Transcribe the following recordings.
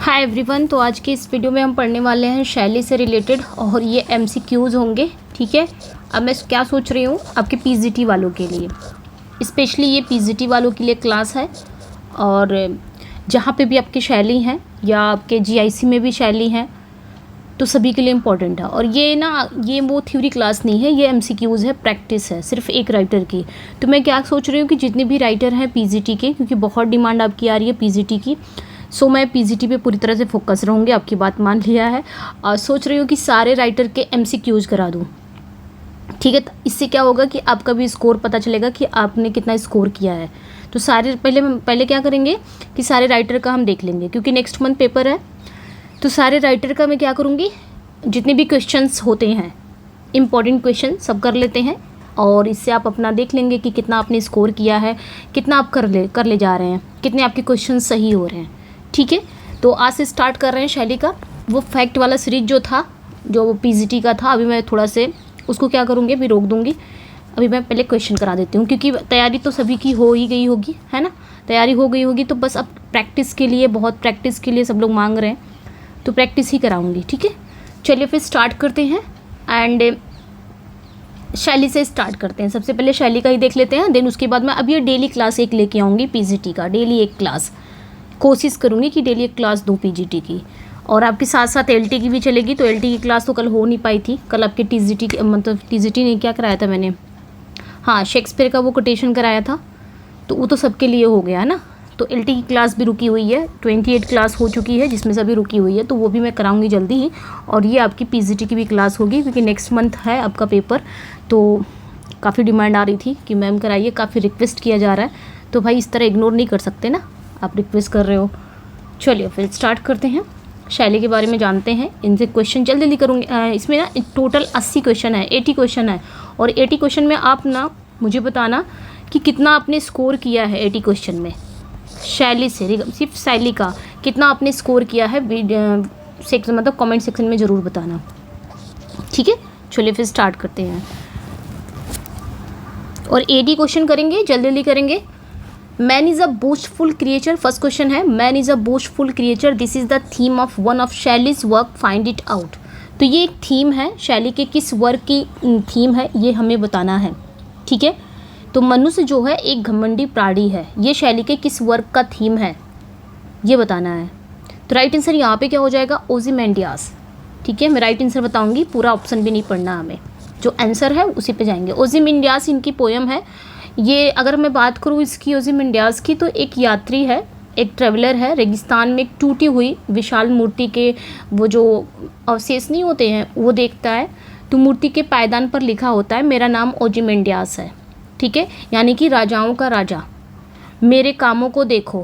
Hi everyone. तो आज की इस वीडियो में हम पढ़ने वाले हैं शैली से रिलेटेड और ये एमसीक्यूज़ होंगे। ठीक है। अब मैं क्या सोच रही हूँ आपके पीजीटी वालों के लिए, स्पेशली ये पीजीटी वालों के लिए क्लास है। और जहाँ पे भी आपकी शैली हैं या आपके जीआईसी में भी शैली हैं तो सभी के लिए इम्पॉर्टेंट है। और ये वो थ्योरी क्लास नहीं है, ये एमसीक्यूज़ है, प्रैक्टिस है सिर्फ एक राइटर की। तो मैं क्या सोच रही हूँ कि जितने भी राइटर हैं पीजीटी के, क्योंकि बहुत डिमांड आपकी आ रही है पीजीटी की, सो मैं पीजीटी पे पूरी तरह से फोकस रहूँगी। आपकी बात मान लिया है और सोच रही हूँ कि सारे राइटर के एमसीक्यूज़ करा दूँ। ठीक है। तो इससे क्या होगा कि आपका भी स्कोर पता चलेगा कि आपने कितना स्कोर किया है। तो सारे पहले क्या करेंगे कि सारे राइटर का हम देख लेंगे, क्योंकि नेक्स्ट मंथ पेपर है। तो सारे राइटर का मैं क्या करूँगी, जितने भी क्वेश्चंस होते हैं इम्पॉर्टेंट क्वेश्चन सब कर लेते हैं, और इससे आप अपना देख लेंगे कि कितना आपने स्कोर किया है, कितना आप कर ले जा रहे हैं, कितने आपके क्वेश्चन सही हो रहे हैं। ठीक है। तो आज से स्टार्ट कर रहे हैं शैली का। वो फैक्ट वाला सीरीज जो था, जो वो पीजीटी का था, अभी मैं थोड़ा से उसको क्या करूँगी, अभी रोक दूँगी। अभी मैं पहले क्वेश्चन करा देती हूँ, क्योंकि तैयारी तो सभी की हो ही गई होगी, है ना। तैयारी हो गई होगी तो बस अब प्रैक्टिस के लिए, बहुत प्रैक्टिस के लिए सब लोग मांग रहे हैं, तो प्रैक्टिस ही कराऊँगी। ठीक है। चलिए फिर स्टार्ट करते हैं एंड शैली से स्टार्ट करते हैं। सबसे पहले शैली का ही देख लेते हैं, देन उसके बाद मैं अब ये डेली क्लास एक लेके आऊँगी पीजीटी का। डेली एक क्लास कोशिश करूँगी कि डेली एक क्लास दूँ पीजीटी की, और आपके साथ साथ एलटी की भी चलेगी। तो एलटी की क्लास तो कल हो नहीं पाई थी। कल आपके टीजीटी की, मतलब टीजीटी ने क्या कराया था मैंने, हाँ शेक्सपियर का वो कोटेशन कराया था, तो वो तो सबके लिए हो गया है ना। तो एलटी की क्लास भी रुकी हुई है, 28 क्लास हो चुकी है जिसमें से अभी रुकी हुई है, तो वो भी मैं कराऊंगी जल्दी ही। और ये आपकी पीजीटी की भी क्लास होगी, क्योंकि नेक्स्ट मंथ है आपका पेपर। तो काफ़ी डिमांड आ रही थी कि मैम कराइए, काफ़ी रिक्वेस्ट किया जा रहा है, तो भाई इस तरह इग्नोर नहीं कर सकते ना, आप रिक्वेस्ट कर रहे हो। चलिए फिर स्टार्ट करते हैं, शैली के बारे में जानते हैं। इनसे क्वेश्चन जल्दी जल्दी करूँगी। इसमें ना टोटल 80 क्वेश्चन है, 80 क्वेश्चन है, और 80 क्वेश्चन में आप ना मुझे बताना कि कितना आपने स्कोर किया है 80 क्वेश्चन में। शैली से, सिर्फ शैली का कितना आपने स्कोर किया है, सेक्शन मतलब कमेंट सेक्शन में ज़रूर बताना। ठीक है। चलिए फिर स्टार्ट करते हैं और 80 क्वेश्चन करेंगे, जल्दी जल्दी करेंगे। Man is a boastful creature, first question है, man is a boastful creature, this is the theme of one of Shelley's work, find it out. तो ये एक थीम है, शैली के किस वर्क की थीम है ये हमें बताना है। ठीक है। तो मनुष्य जो है एक घमंडी प्राणी है, ये शैली के किस वर्क का थीम है ये बताना है। तो राइट आंसर यहाँ पे क्या हो जाएगा, ओzymandias। ठीक है। मैं राइट आंसर बताऊँगी, पूरा ऑप्शन भी नहीं पढ़ना हमें, जो आंसर है उसी पे जाएंगे। ओzymandias इनकी पोयम है। ये अगर मैं बात करूँ इसकी ओzymandias की, तो एक यात्री है, एक ट्रेवलर है, रेगिस्तान में एक टूटी हुई विशाल मूर्ति के वो जो अवशेष नहीं होते हैं वो देखता है। तो मूर्ति के पायदान पर लिखा होता है मेरा नाम ओzymandias है। ठीक है। यानी कि राजाओं का राजा, मेरे कामों को देखो।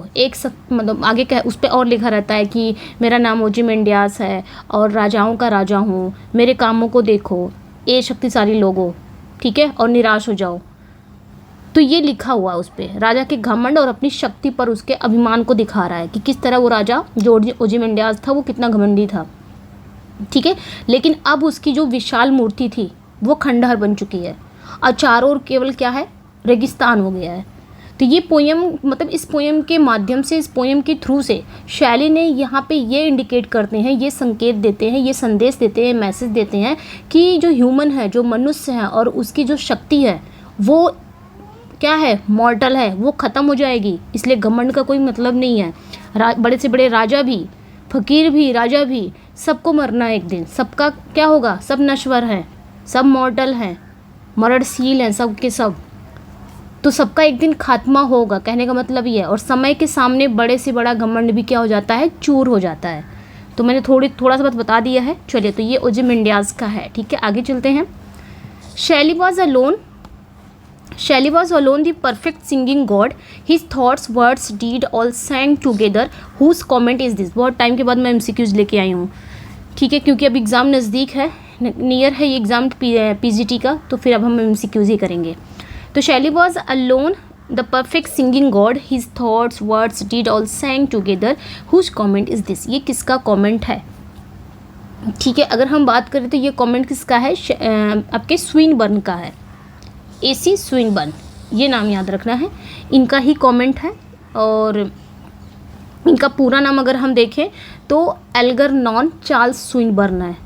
मतलब आगे उस पर और लिखा रहता है कि मेरा नाम ओzymandias है और राजाओं का राजा हूँ, मेरे कामों को देखो ए शक्तिशाली लोगों। ठीक है। और निराश हो जाओ। तो ये लिखा हुआ है उस पर, राजा के घमंड और अपनी शक्ति पर उसके अभिमान को दिखा रहा है कि किस तरह वो राजा जो ओzymandias था वो कितना घमंडी था। ठीक है। लेकिन अब उसकी जो विशाल मूर्ति थी वो खंडहर बन चुकी है और चारों ओर केवल क्या है, रेगिस्तान हो गया है। तो ये पोयम, मतलब इस पोयम के माध्यम से, इस पोयम के थ्रू से शैली ने यहाँ पे ये इंडिकेट करते हैं, ये संकेत देते हैं, ये संदेश देते हैं, मैसेज देते हैं कि जो ह्यूमन है, जो मनुष्य है और उसकी जो शक्ति है वो क्या है, मॉर्टल है, वो ख़त्म हो जाएगी। इसलिए घमंड का कोई मतलब नहीं है। बड़े से बड़े राजा भी, फकीर भी, राजा भी, सबको मरना है एक दिन। सबका क्या होगा, सब नश्वर हैं, सब मॉर्टल हैं, मरणशील हैं सब के सब। तो सबका एक दिन खात्मा होगा, कहने का मतलब ये है। और समय के सामने बड़े से बड़ा घमंड भी क्या हो जाता है, चूर हो जाता है। तो मैंने थोड़ा सा बात बता दिया है। चलिए, तो ये ओzymandias का है। ठीक है। आगे चलते हैं। शैली was alone the perfect singing god, his thoughts words deed all sang together, whose comment is this। बहुत टाइम के बाद मैं MCQs लेके आई हूँ। ठीक है। क्योंकि अब एग्ज़ाम नज़दीक है, नियर है ये एग्ज़ाम पीजीटी का, तो फिर अब हम MCQs ही करेंगे। तो शैली was alone the perfect singing god, his thoughts words deed all sang together, whose comment is this। ये किसका कमेंट है। ठीक है। अगर हम बात करें तो ये कमेंट किसका है, आपके स्विनबर्न का है, AC स्विनबर्न, ये नाम याद रखना है, इनका ही कमेंट है। और इनका पूरा नाम अगर हम देखें तो एल्गरनॉन चार्ल्स स्विनबर्न है,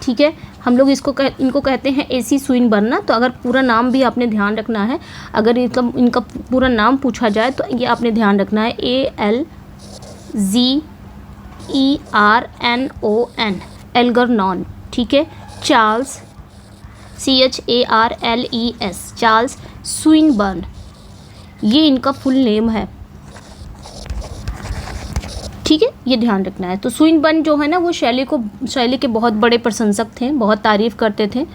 ठीक है। हम लोग इनको कहते हैं AC स्विनबर्न। तो अगर पूरा नाम भी आपने ध्यान रखना है, अगर इनका पूरा नाम पूछा जाए तो ये आपने ध्यान रखना है ALGERNON, एल्गरनॉन, ठीक है। चार्ल्स CHARLES, चार्ल्स स्विनबर्न, ये इनका फुल नेम है, ठीक है, ये ध्यान रखना है। तो स्विनबर्न जो है ना वो शैली के बहुत बड़े प्रशंसक थे, बहुत तारीफ़ करते थे।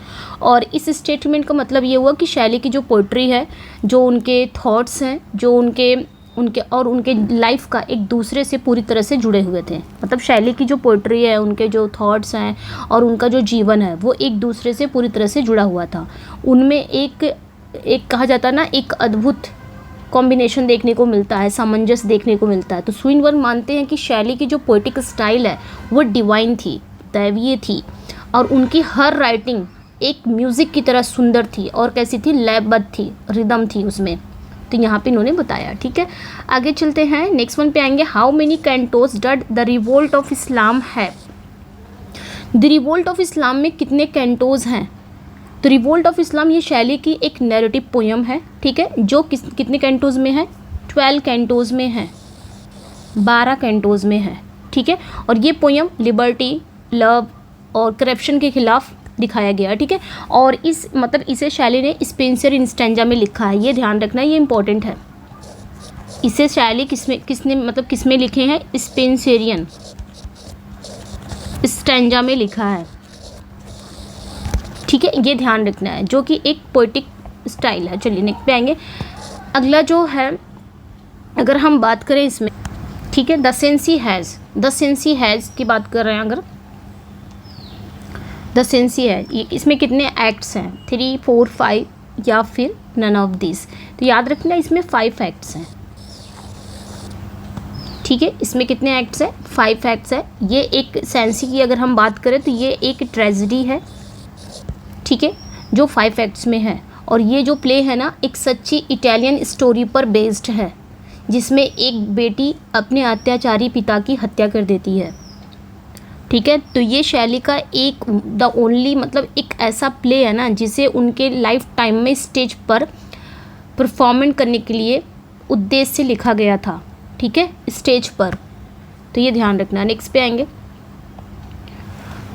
और इस स्टेटमेंट का मतलब ये हुआ कि शैली की जो पोइट्री है, जो उनके थॉट्स हैं, जो उनके लाइफ का एक दूसरे से पूरी तरह से जुड़े हुए थे। मतलब शैली की जो पोइट्री है, उनके जो थॉट्स हैं और उनका जो जीवन है वो एक दूसरे से पूरी तरह से जुड़ा हुआ था। उनमें एक कहा जाता है ना, एक अद्भुत कॉम्बिनेशन देखने को मिलता है, सामंजस्य देखने को मिलता है। तो स्विनबर्न मानते हैं कि शैली की जो पोएटिक स्टाइल है वो डिवाइन थी, दैवीय थी, और उनकी हर राइटिंग एक म्यूज़िक की तरह सुंदर थी और कैसी थी, लयबद्ध थी, रिदम थी उसमें। तो यहाँ पे इन्होंने बताया, ठीक है। आगे चलते हैं, नेक्स्ट वन पे आएंगे। How many cantos did the revolt of Islam है? द रिवोल्ट ऑफ इस्लाम में कितने कैंटोज हैं? तो रिवोल्ट ऑफ इस्लाम ये शैली की एक नैरेटिव पोयम है, ठीक है, जो कितने कैंटोज में है? 12 कैंटोज में है, 12 कैंटोज में है, ठीक है। और ये पोयम लिबर्टी, लव और करप्शन के खिलाफ दिखाया गया, ठीक है। और इसे शैली ने स्पेंसर इन स्टैंजा में लिखा है, ये ध्यान रखना, ये इंपॉर्टेंट है। इसे शैली किसमें लिखे हैं? स्पेंसरियन स्टैंजा में लिखा है, ठीक है, ये ध्यान रखना है, जो कि एक पोएटिक स्टाइल है। चलिए नेक्स्ट पे आएंगे। अगला जो है, अगर हम बात करें इसमें, ठीक है, द सेंसी हैज़ की बात कर रहे हैं। अगर द सेंसी है, इसमें कितने एक्ट्स हैं? 3, 4, 5 या फिर नन ऑफ दिस? तो याद रखना इसमें 5 एक्ट्स हैं, ठीक है। इसमें कितने एक्ट्स हैं? 5 एक्ट्स है। ये एक सेंसी की अगर हम बात करें तो ये एक ट्रेजेडी है, ठीक है, जो 5 एक्ट्स में है। और ये जो प्ले है ना, एक सच्ची इटालियन स्टोरी पर बेस्ड है, जिसमें एक बेटी अपने अत्याचारी पिता की हत्या कर देती है, ठीक है। तो ये शैली का एक द ओनली एक ऐसा प्ले है ना, जिसे उनके लाइफ टाइम में स्टेज पर परफॉर्मेंस करने के लिए उद्देश्य से लिखा गया था, ठीक है, स्टेज पर। तो ये ध्यान रखना। नेक्स्ट पे आएंगे।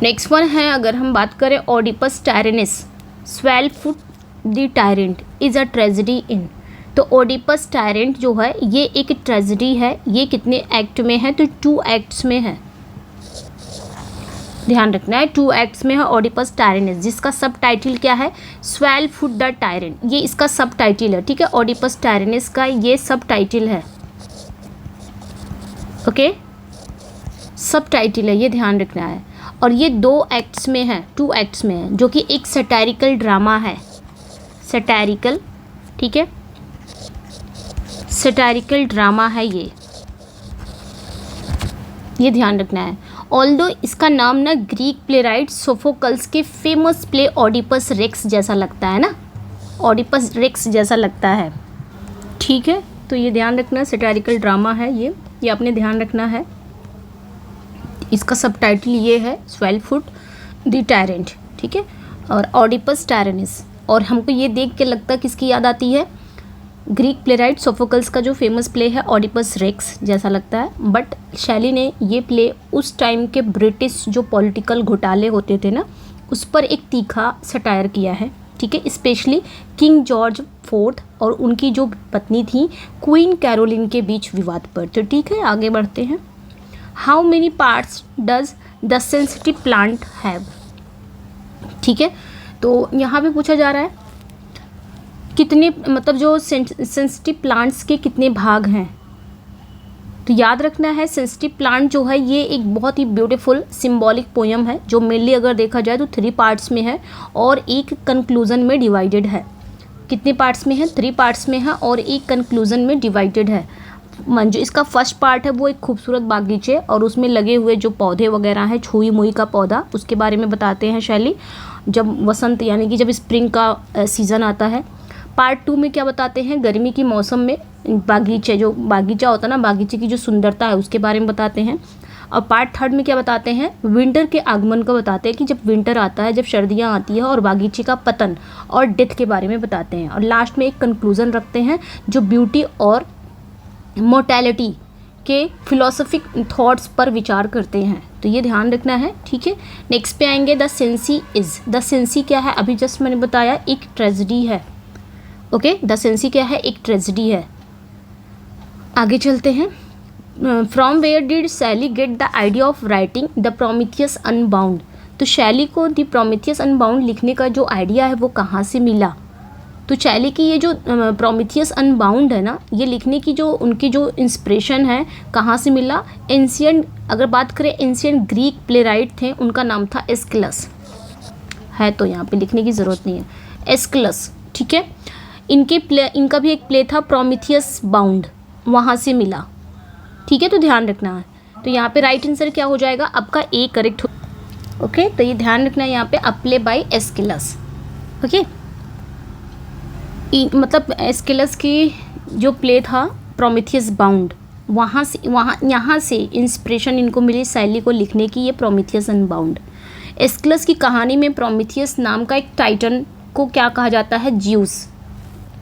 नेक्स्ट वन है, अगर हम बात करें Oedipus Tyrannus, 12 foot the tyrant is a tragedy in. तो ओडिपस टायरेंट जो है ये एक ट्रेजेडी है। ये कितने एक्ट में है? तो 2 एक्ट्स में है, ध्यान रखना है, 2 एक्ट्स में है ओडिपस टायरेनिस, जिसका सब टाइटल क्या है? 12 फुट द टायरेंट, ये इसका सब टाइटल है, ठीक है। ओडिपस टायरेनिस का ये सब टाइटल है, ओके, सब टाइटल है, ये ध्यान रखना है। और ये 2 एक्ट्स में है, 2 एक्ट्स में है, जो कि एक सैटारिकल ड्रामा है, सैटारिकल, ठीक है, सैटारिकल ड्रामा है ये ध्यान रखना है। ऑल्दो इसका नाम ना ग्रीक प्लेराइट सोफोकल्स के फेमस प्ले ओडिपस रेक्स जैसा लगता है ना, ओडिपस रेक्स जैसा लगता है, ठीक है। तो ये ध्यान रखना, सैटारिकल ड्रामा है ये आपने ध्यान रखना है। इसका सब टाइटल ये है 12 फुट द टायरेंट, ठीक है, और ओडिपस टायरेनिस। और हमको ये देख के लगता है किसकी याद आती है? ग्रीक प्लेराइट सोफोकल्स का जो फेमस प्ले है ओडिपस रेक्स जैसा लगता है। बट शैली ने ये प्ले उस टाइम के ब्रिटिश जो पॉलिटिकल घोटाले होते थे ना, उस पर एक तीखा सटायर किया है, ठीक है, स्पेशली किंग जॉर्ज IV और उनकी जो पत्नी थी क्वीन कैरोलिन के बीच विवाद पर। तो ठीक है, आगे बढ़ते हैं। How many parts does the sensitive plant have? ठीक है, तो यहाँ पे पूछा जा रहा है कितने जो सेंसिटिव प्लांट्स के कितने भाग हैं। तो याद रखना है, सेंसिटिव प्लांट जो है ये एक बहुत ही ब्यूटीफुल सिंबॉलिक पोयम है, जो मेनली अगर देखा जाए तो 3 पार्ट्स में है और एक कंक्लूजन में डिवाइडेड है। कितने पार्ट्स में है? 3 पार्ट्स में है और एक कंक्लूजन में डिवाइडेड है। जो इसका फर्स्ट पार्ट है वो एक खूबसूरत बागीचे और उसमें लगे हुए जो पौधे वगैरह हैं, छुई मुई का पौधा, उसके बारे में बताते हैं शैली, जब वसंत यानी कि जब स्प्रिंग का सीज़न आता है। पार्ट 2 में क्या बताते हैं? गर्मी की मौसम में बागीचे, जो बागीचा होता है ना, बागीचे की जो सुंदरता है उसके बारे में बताते हैं। और पार्ट थर्ड में क्या बताते हैं, विंटर के आगमन को बताते हैं कि जब विंटर आता है, जब सर्दियाँ आती है, और बागीचे का पतन और डेथ के बारे में बताते हैं। और लास्ट में एक कंक्लूजन रखते हैं जो ब्यूटी और मोर्टेलिटी के फिलोसफिक थॉट्स पर विचार करते हैं। तो ये ध्यान रखना है, ठीक है। नेक्स्ट पे आएंगे the sensi is. The sensi क्या है, अभी जस्ट मैंने बताया एक ट्रेजेडी है। ओके, द सेंसी क्या है, एक ट्रेजेडी है। आगे चलते हैं। फ्रॉम वेयर डिड शैली get the idea of writing the Prometheus unbound. तो शैली को द प्रोमीथियस अनबाउंड लिखने का जो आइडिया है वो कहाँ से मिला। तो शैली की ये जो प्रोमीथियस अनबाउंड है ना, ये लिखने की जो उनकी जो इंस्पिरेशन है कहाँ से मिला। एंशियंट, अगर बात करें एंशियंट ग्रीक प्लेराइट थे, उनका नाम था एस्किलस, है तो यहाँ पे लिखने की ज़रूरत नहीं है, एस्किलस, ठीक है। इनका भी एक प्ले था प्रोमीथियस बाउंड, वहाँ से मिला, ठीक है। तो ध्यान रखना है। तो यहाँ पे राइट आंसर क्या हो जाएगा, आपका ए करेक्ट हो। ओके, तो ये ध्यान रखना है यहाँ पे, अ प्ले बाय एस्किलस। ओके, मतलब एस्किलस की जो प्ले था प्रोमीथियस बाउंड, यहाँ से इंस्पिरेशन इनको मिली शैली को लिखने की, ये प्रोमीथियस अनबाउंड। एस्किलस की कहानी में प्रोमीथियस नाम का एक टाइटन को क्या कहा जाता है, ज्यूस,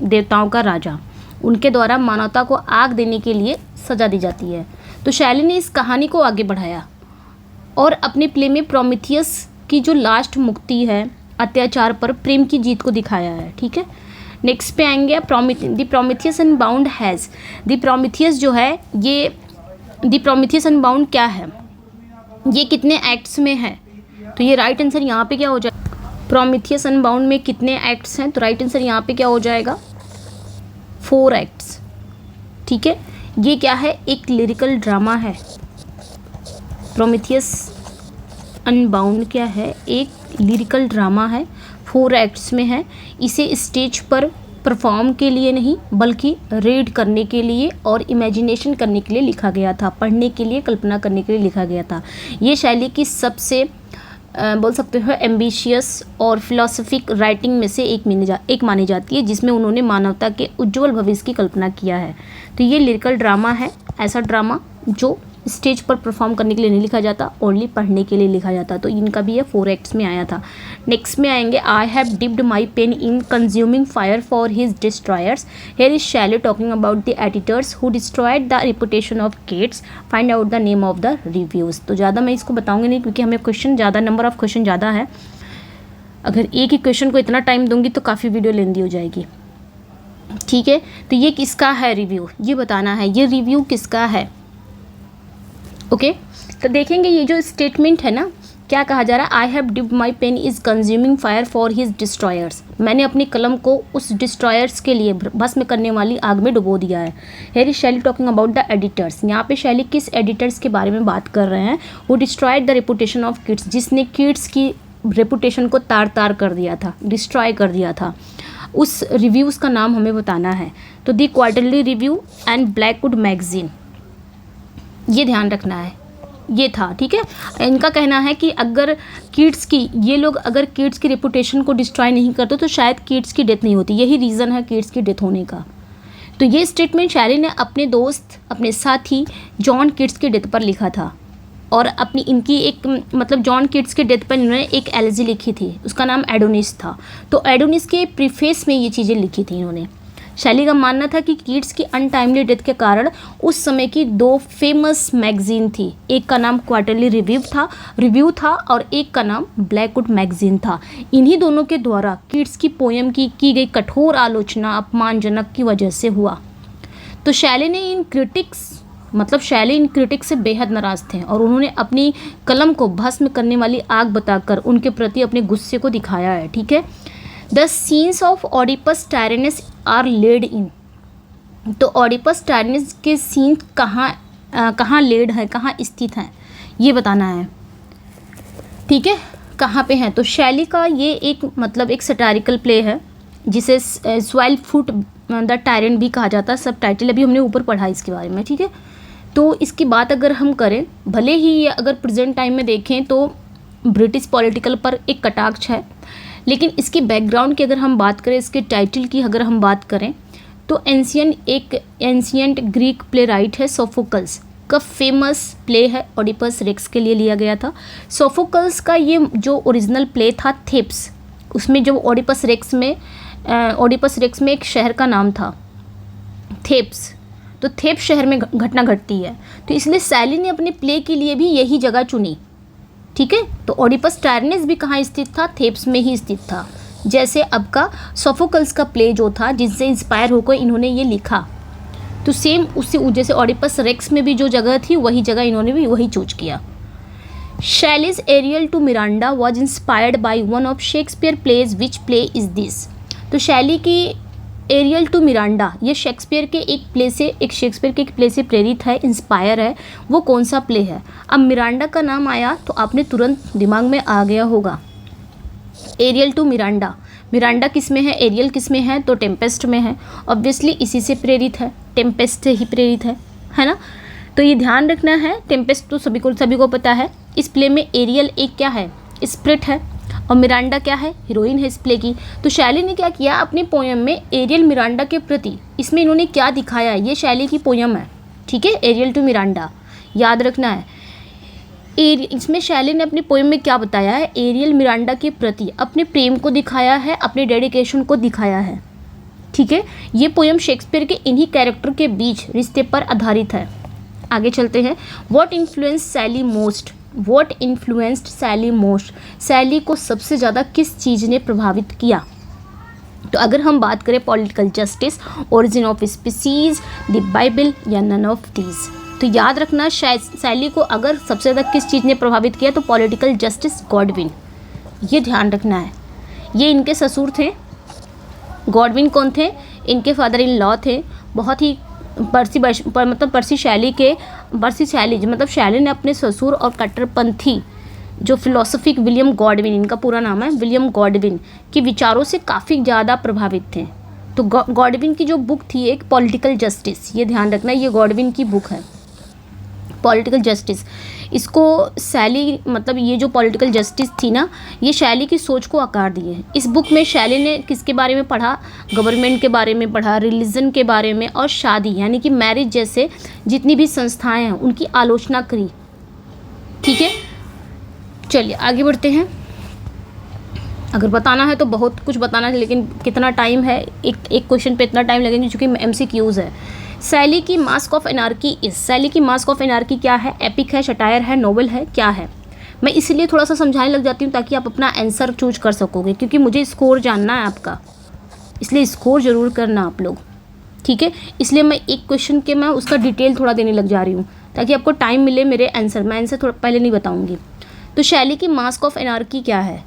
देवताओं का राजा, उनके द्वारा मानवता को आग देने के लिए सजा दी जाती है। तो शैली ने इस कहानी को आगे बढ़ाया और अपने प्ले में प्रोमीथियस की जो लास्ट मुक्ति है अत्याचार पर प्रेम की जीत को दिखाया है, ठीक है। नेक्स्ट पे आएंगे the Prometheus unbound has. The Prometheus जो है, ये द प्रोमीथियस अनबाउंड क्या है, ये कितने एक्ट्स में है। तो ये राइट आंसर यहाँ पे क्या हो जाएगा, प्रोमीथियस अनबाउंड में कितने एक्ट्स हैं। तो राइट आंसर यहाँ पे क्या हो जाएगा, 4 एक्ट्स, ठीक है। ये क्या है, एक लिरिकल ड्रामा है। प्रोमीथियस अनबाउंड क्या है, एक लिरिकल ड्रामा है, 4 एक्ट्स में है। इसे स्टेज पर परफॉर्म के लिए नहीं बल्कि रीड करने के लिए और इमेजिनेशन करने के लिए लिखा गया था, पढ़ने के लिए, कल्पना करने के लिए लिखा गया था। ये शैली की सबसे बोल सकते हो एम्बिशियस और फिलोसफिक राइटिंग में से एक मानी जाती है, जिसमें उन्होंने मानवता के उज्जवल भविष्य की कल्पना किया है। तो ये लिरिकल ड्रामा है, ऐसा ड्रामा जो स्टेज पर परफॉर्म करने के लिए नहीं लिखा जाता, ओनली पढ़ने के लिए लिखा जाता। तो इनका भी ये 4 एक्ट्स में आया था। नेक्स्ट में आएंगे I have dipped my pen in consuming fire for his destroyers. Here is Shelley talking about the editors who destroyed the reputation of Keats, find out the name of the reviews. तो ज़्यादा मैं इसको बताऊंगी नहीं क्योंकि हमें question ज़्यादा, number of question ज़्यादा है। अगर एक ही क्वेश्चन को इतना टाइम दूंगी तो काफ़ी वीडियो लेंदी हो जाएगी, ठीक है। तो ये किसका है रिव्यू, ये बताना है, ये रिव्यू किसका है। ओके, तो देखेंगे ये जो स्टेटमेंट है ना, क्या कहा जा रहा है, I have dipped my pen is consuming fire for his destroyers. मैंने अपनी कलम को उस डिस्ट्रॉयर्स के लिए, भस्म करने वाली आग में डुबो दिया है। Hair is Shelley talking about the editors. यहाँ पे शैली किस एडिटर्स के बारे में बात कर रहे हैं, वो destroyed the reputation of kids, जिसने किड्स की रेपुटेशन को तार तार कर दिया था, डिस्ट्रॉय कर दिया था। उस रिव्यूज़ का नाम हमें बताना है। तो the quarterly review and Blackwood magazine, ये ध्यान रखना है, ये था, ठीक है। इनका कहना है कि अगर किड्स की, ये लोग अगर किड्स की रेपुटेशन को डिस्ट्रॉय नहीं करते तो शायद किड्स की डेथ नहीं होती, यही रीज़न है किड्स की डेथ होने का। तो ये स्टेटमेंट शैली ने अपने दोस्त, अपने साथी जॉन किड्स की डेथ पर लिखा था। और अपनी इनकी एक, मतलब जॉन किड्स के डेथ पर इन्होंने एक एलेजी लिखी थी, उसका नाम एडोनिस था। तो एडोनिस के प्रीफेस में ये चीज़ें लिखी थी इन्होंने। शैली का मानना था कि किड्स की अनटाइमली डेथ के कारण उस समय की 2 फेमस मैगजीन थी, एक का नाम क्वार्टरली रिव्यू था और एक का नाम ब्लैकवुड मैगजीन था। इन्हीं दोनों के द्वारा किड्स की पोयम की गई कठोर आलोचना अपमानजनक की वजह से हुआ। तो शैली इन क्रिटिक्स से बेहद नाराज़ थे और उन्होंने अपनी कलम को भस्म करने वाली आग बताकर उनके प्रति अपने गुस्से को दिखाया है, ठीक है। The scenes of Oedipus Tyrannus are laid in. तो ऑडिपस टायरेनस के सीन कहाँ लेड है, कहाँ स्थित हैं, ये बताना है, ठीक है, कहाँ पे हैं। तो शैली का ये एक सटारिकल प्ले है जिसे स्वेल फुट द टायरेंट भी कहा जाता है। सब टाइटल अभी हमने ऊपर पढ़ा इसके बारे में, ठीक है। तो इसकी बात अगर हम करें, भले ही ये अगर प्रेजेंट टाइम में देखें तो ब्रिटिश पॉलिटिकल पर एक कटाक्ष है, लेकिन इसकी बैकग्राउंड की अगर हम बात करें, इसके टाइटल की अगर हम बात करें तो एंशियंट ग्रीक प्ले राइट है सोफोकल्स का फेमस प्ले है ओडिपस रेक्स के लिए लिया गया था। सोफोकल्स का ये जो ओरिजिनल प्ले था थेप्स, उसमें जो ओडिपस रेक्स में एक शहर का नाम था थेप्स, तो थेप्स शहर में घटना घटती है, तो इसलिए शैली ने अपने प्ले के लिए भी यही जगह चुनी। ठीक है, तो ओडिपस टायरनेस भी कहाँ स्थित था? थेप्स में ही स्थित था। जैसे अब का सोफोकल्स का प्ले जो था जिससे इंस्पायर होकर इन्होंने ये लिखा, तो सेम उससे जैसे ओडिपस रेक्स में भी जो जगह थी वही जगह इन्होंने भी वही चूज किया। Shelley's Ariel to Miranda was inspired by one of Shakespeare plays, which play is this? तो शैली की एरियल टू मिरांडा ये शेक्सपियर के एक प्ले से प्रेरित है, इंस्पायर है। वो कौन सा प्ले है? अब मिरांडा का नाम आया तो आपने तुरंत दिमाग में आ गया होगा एरियल टू मिरांडा। मिरांडा किस में है? एरियल किस में है? तो टेम्पेस्ट में है। ऑब्वियसली इसी से प्रेरित है, टेम्पेस्ट से ही प्रेरित है ना। तो ये ध्यान रखना है, टेम्पेस्ट तो सभी को पता है। इस प्ले में एरियल एक क्या है? स्प्रिट है, और मिरांडा क्या है? हीरोइन है इस प्ले की। तो शैली ने क्या किया अपनी पोयम में एरियल मिरांडा के प्रति, इसमें इन्होंने क्या दिखाया है? ये शैली की पोयम है, ठीक है, एरियल टू मिरांडा, याद रखना है। इसमें शैली ने अपनी पोएम में क्या बताया है? एरियल मिरांडा के प्रति अपने प्रेम को दिखाया है, अपने डेडिकेशन को दिखाया है। ठीक है, ये पोएम शेक्सपियर के इन्हीं कैरेक्टर के बीच रिश्ते पर आधारित है। आगे चलते हैं। What influenced Shelley most? Shelley को सबसे ज़्यादा किस चीज़ ने प्रभावित किया? तो अगर हम बात करें political justice, origin of species, the Bible या नन ऑफ दीज, तो याद रखना सैली को अगर सबसे ज़्यादा किस चीज़ ने प्रभावित किया तो पॉलिटिकल जस्टिस, गॉडविन, ये ध्यान रखना है। ये इनके ससुर थे। गॉडविन कौन थे? इनके फादर इन लॉ थे। बहुत ही पर्सी शैली ने अपने ससुर और कट्टरपंथी जो फिलोसफिक विलियम गॉडविन, इनका पूरा नाम है विलियम गॉडविन, के विचारों से काफ़ी ज़्यादा प्रभावित थे। तो गॉडविन की जो बुक थी एक पॉलिटिकल जस्टिस, ये ध्यान रखना, ये गॉडविन की बुक है पॉलिटिकल जस्टिस। इसको शैली ये जो पॉलिटिकल जस्टिस थी ना, ये शैली की सोच को आकार दिए। इस बुक में शैली ने किसके बारे में पढ़ा? गवर्नमेंट के बारे में पढ़ा, रिलीजन के बारे में, और शादी यानी कि मैरिज जैसे जितनी भी संस्थाएं हैं उनकी आलोचना करी। ठीक है, चलिए आगे बढ़ते हैं। अगर बताना है तो बहुत कुछ बताना है, लेकिन कितना टाइम है, एक क्वेश्चन पे इतना टाइम लगेगा क्योंकि MCQs है। शैली की मास्क ऑफ एनार्की शैली की मास्क ऑफ एनार्की क्या है? एपिक है, सटायर है, नोवेल है, क्या है? मैं इसलिए थोड़ा सा समझाने लग जाती हूँ ताकि आप अपना आंसर चूज कर सकोगे, क्योंकि मुझे स्कोर जानना है आपका, इसलिए स्कोर ज़रूर करना आप लोग। ठीक है, इसलिए मैं एक क्वेश्चन के मैं उसका डिटेल थोड़ा देने लग जा रही हूँ ताकि आपको टाइम मिले मेरे आंसर। मैं आंसर थोड़ा पहले नहीं बताऊँगी। तो शैली की मास्क ऑफ एनार्की क्या है?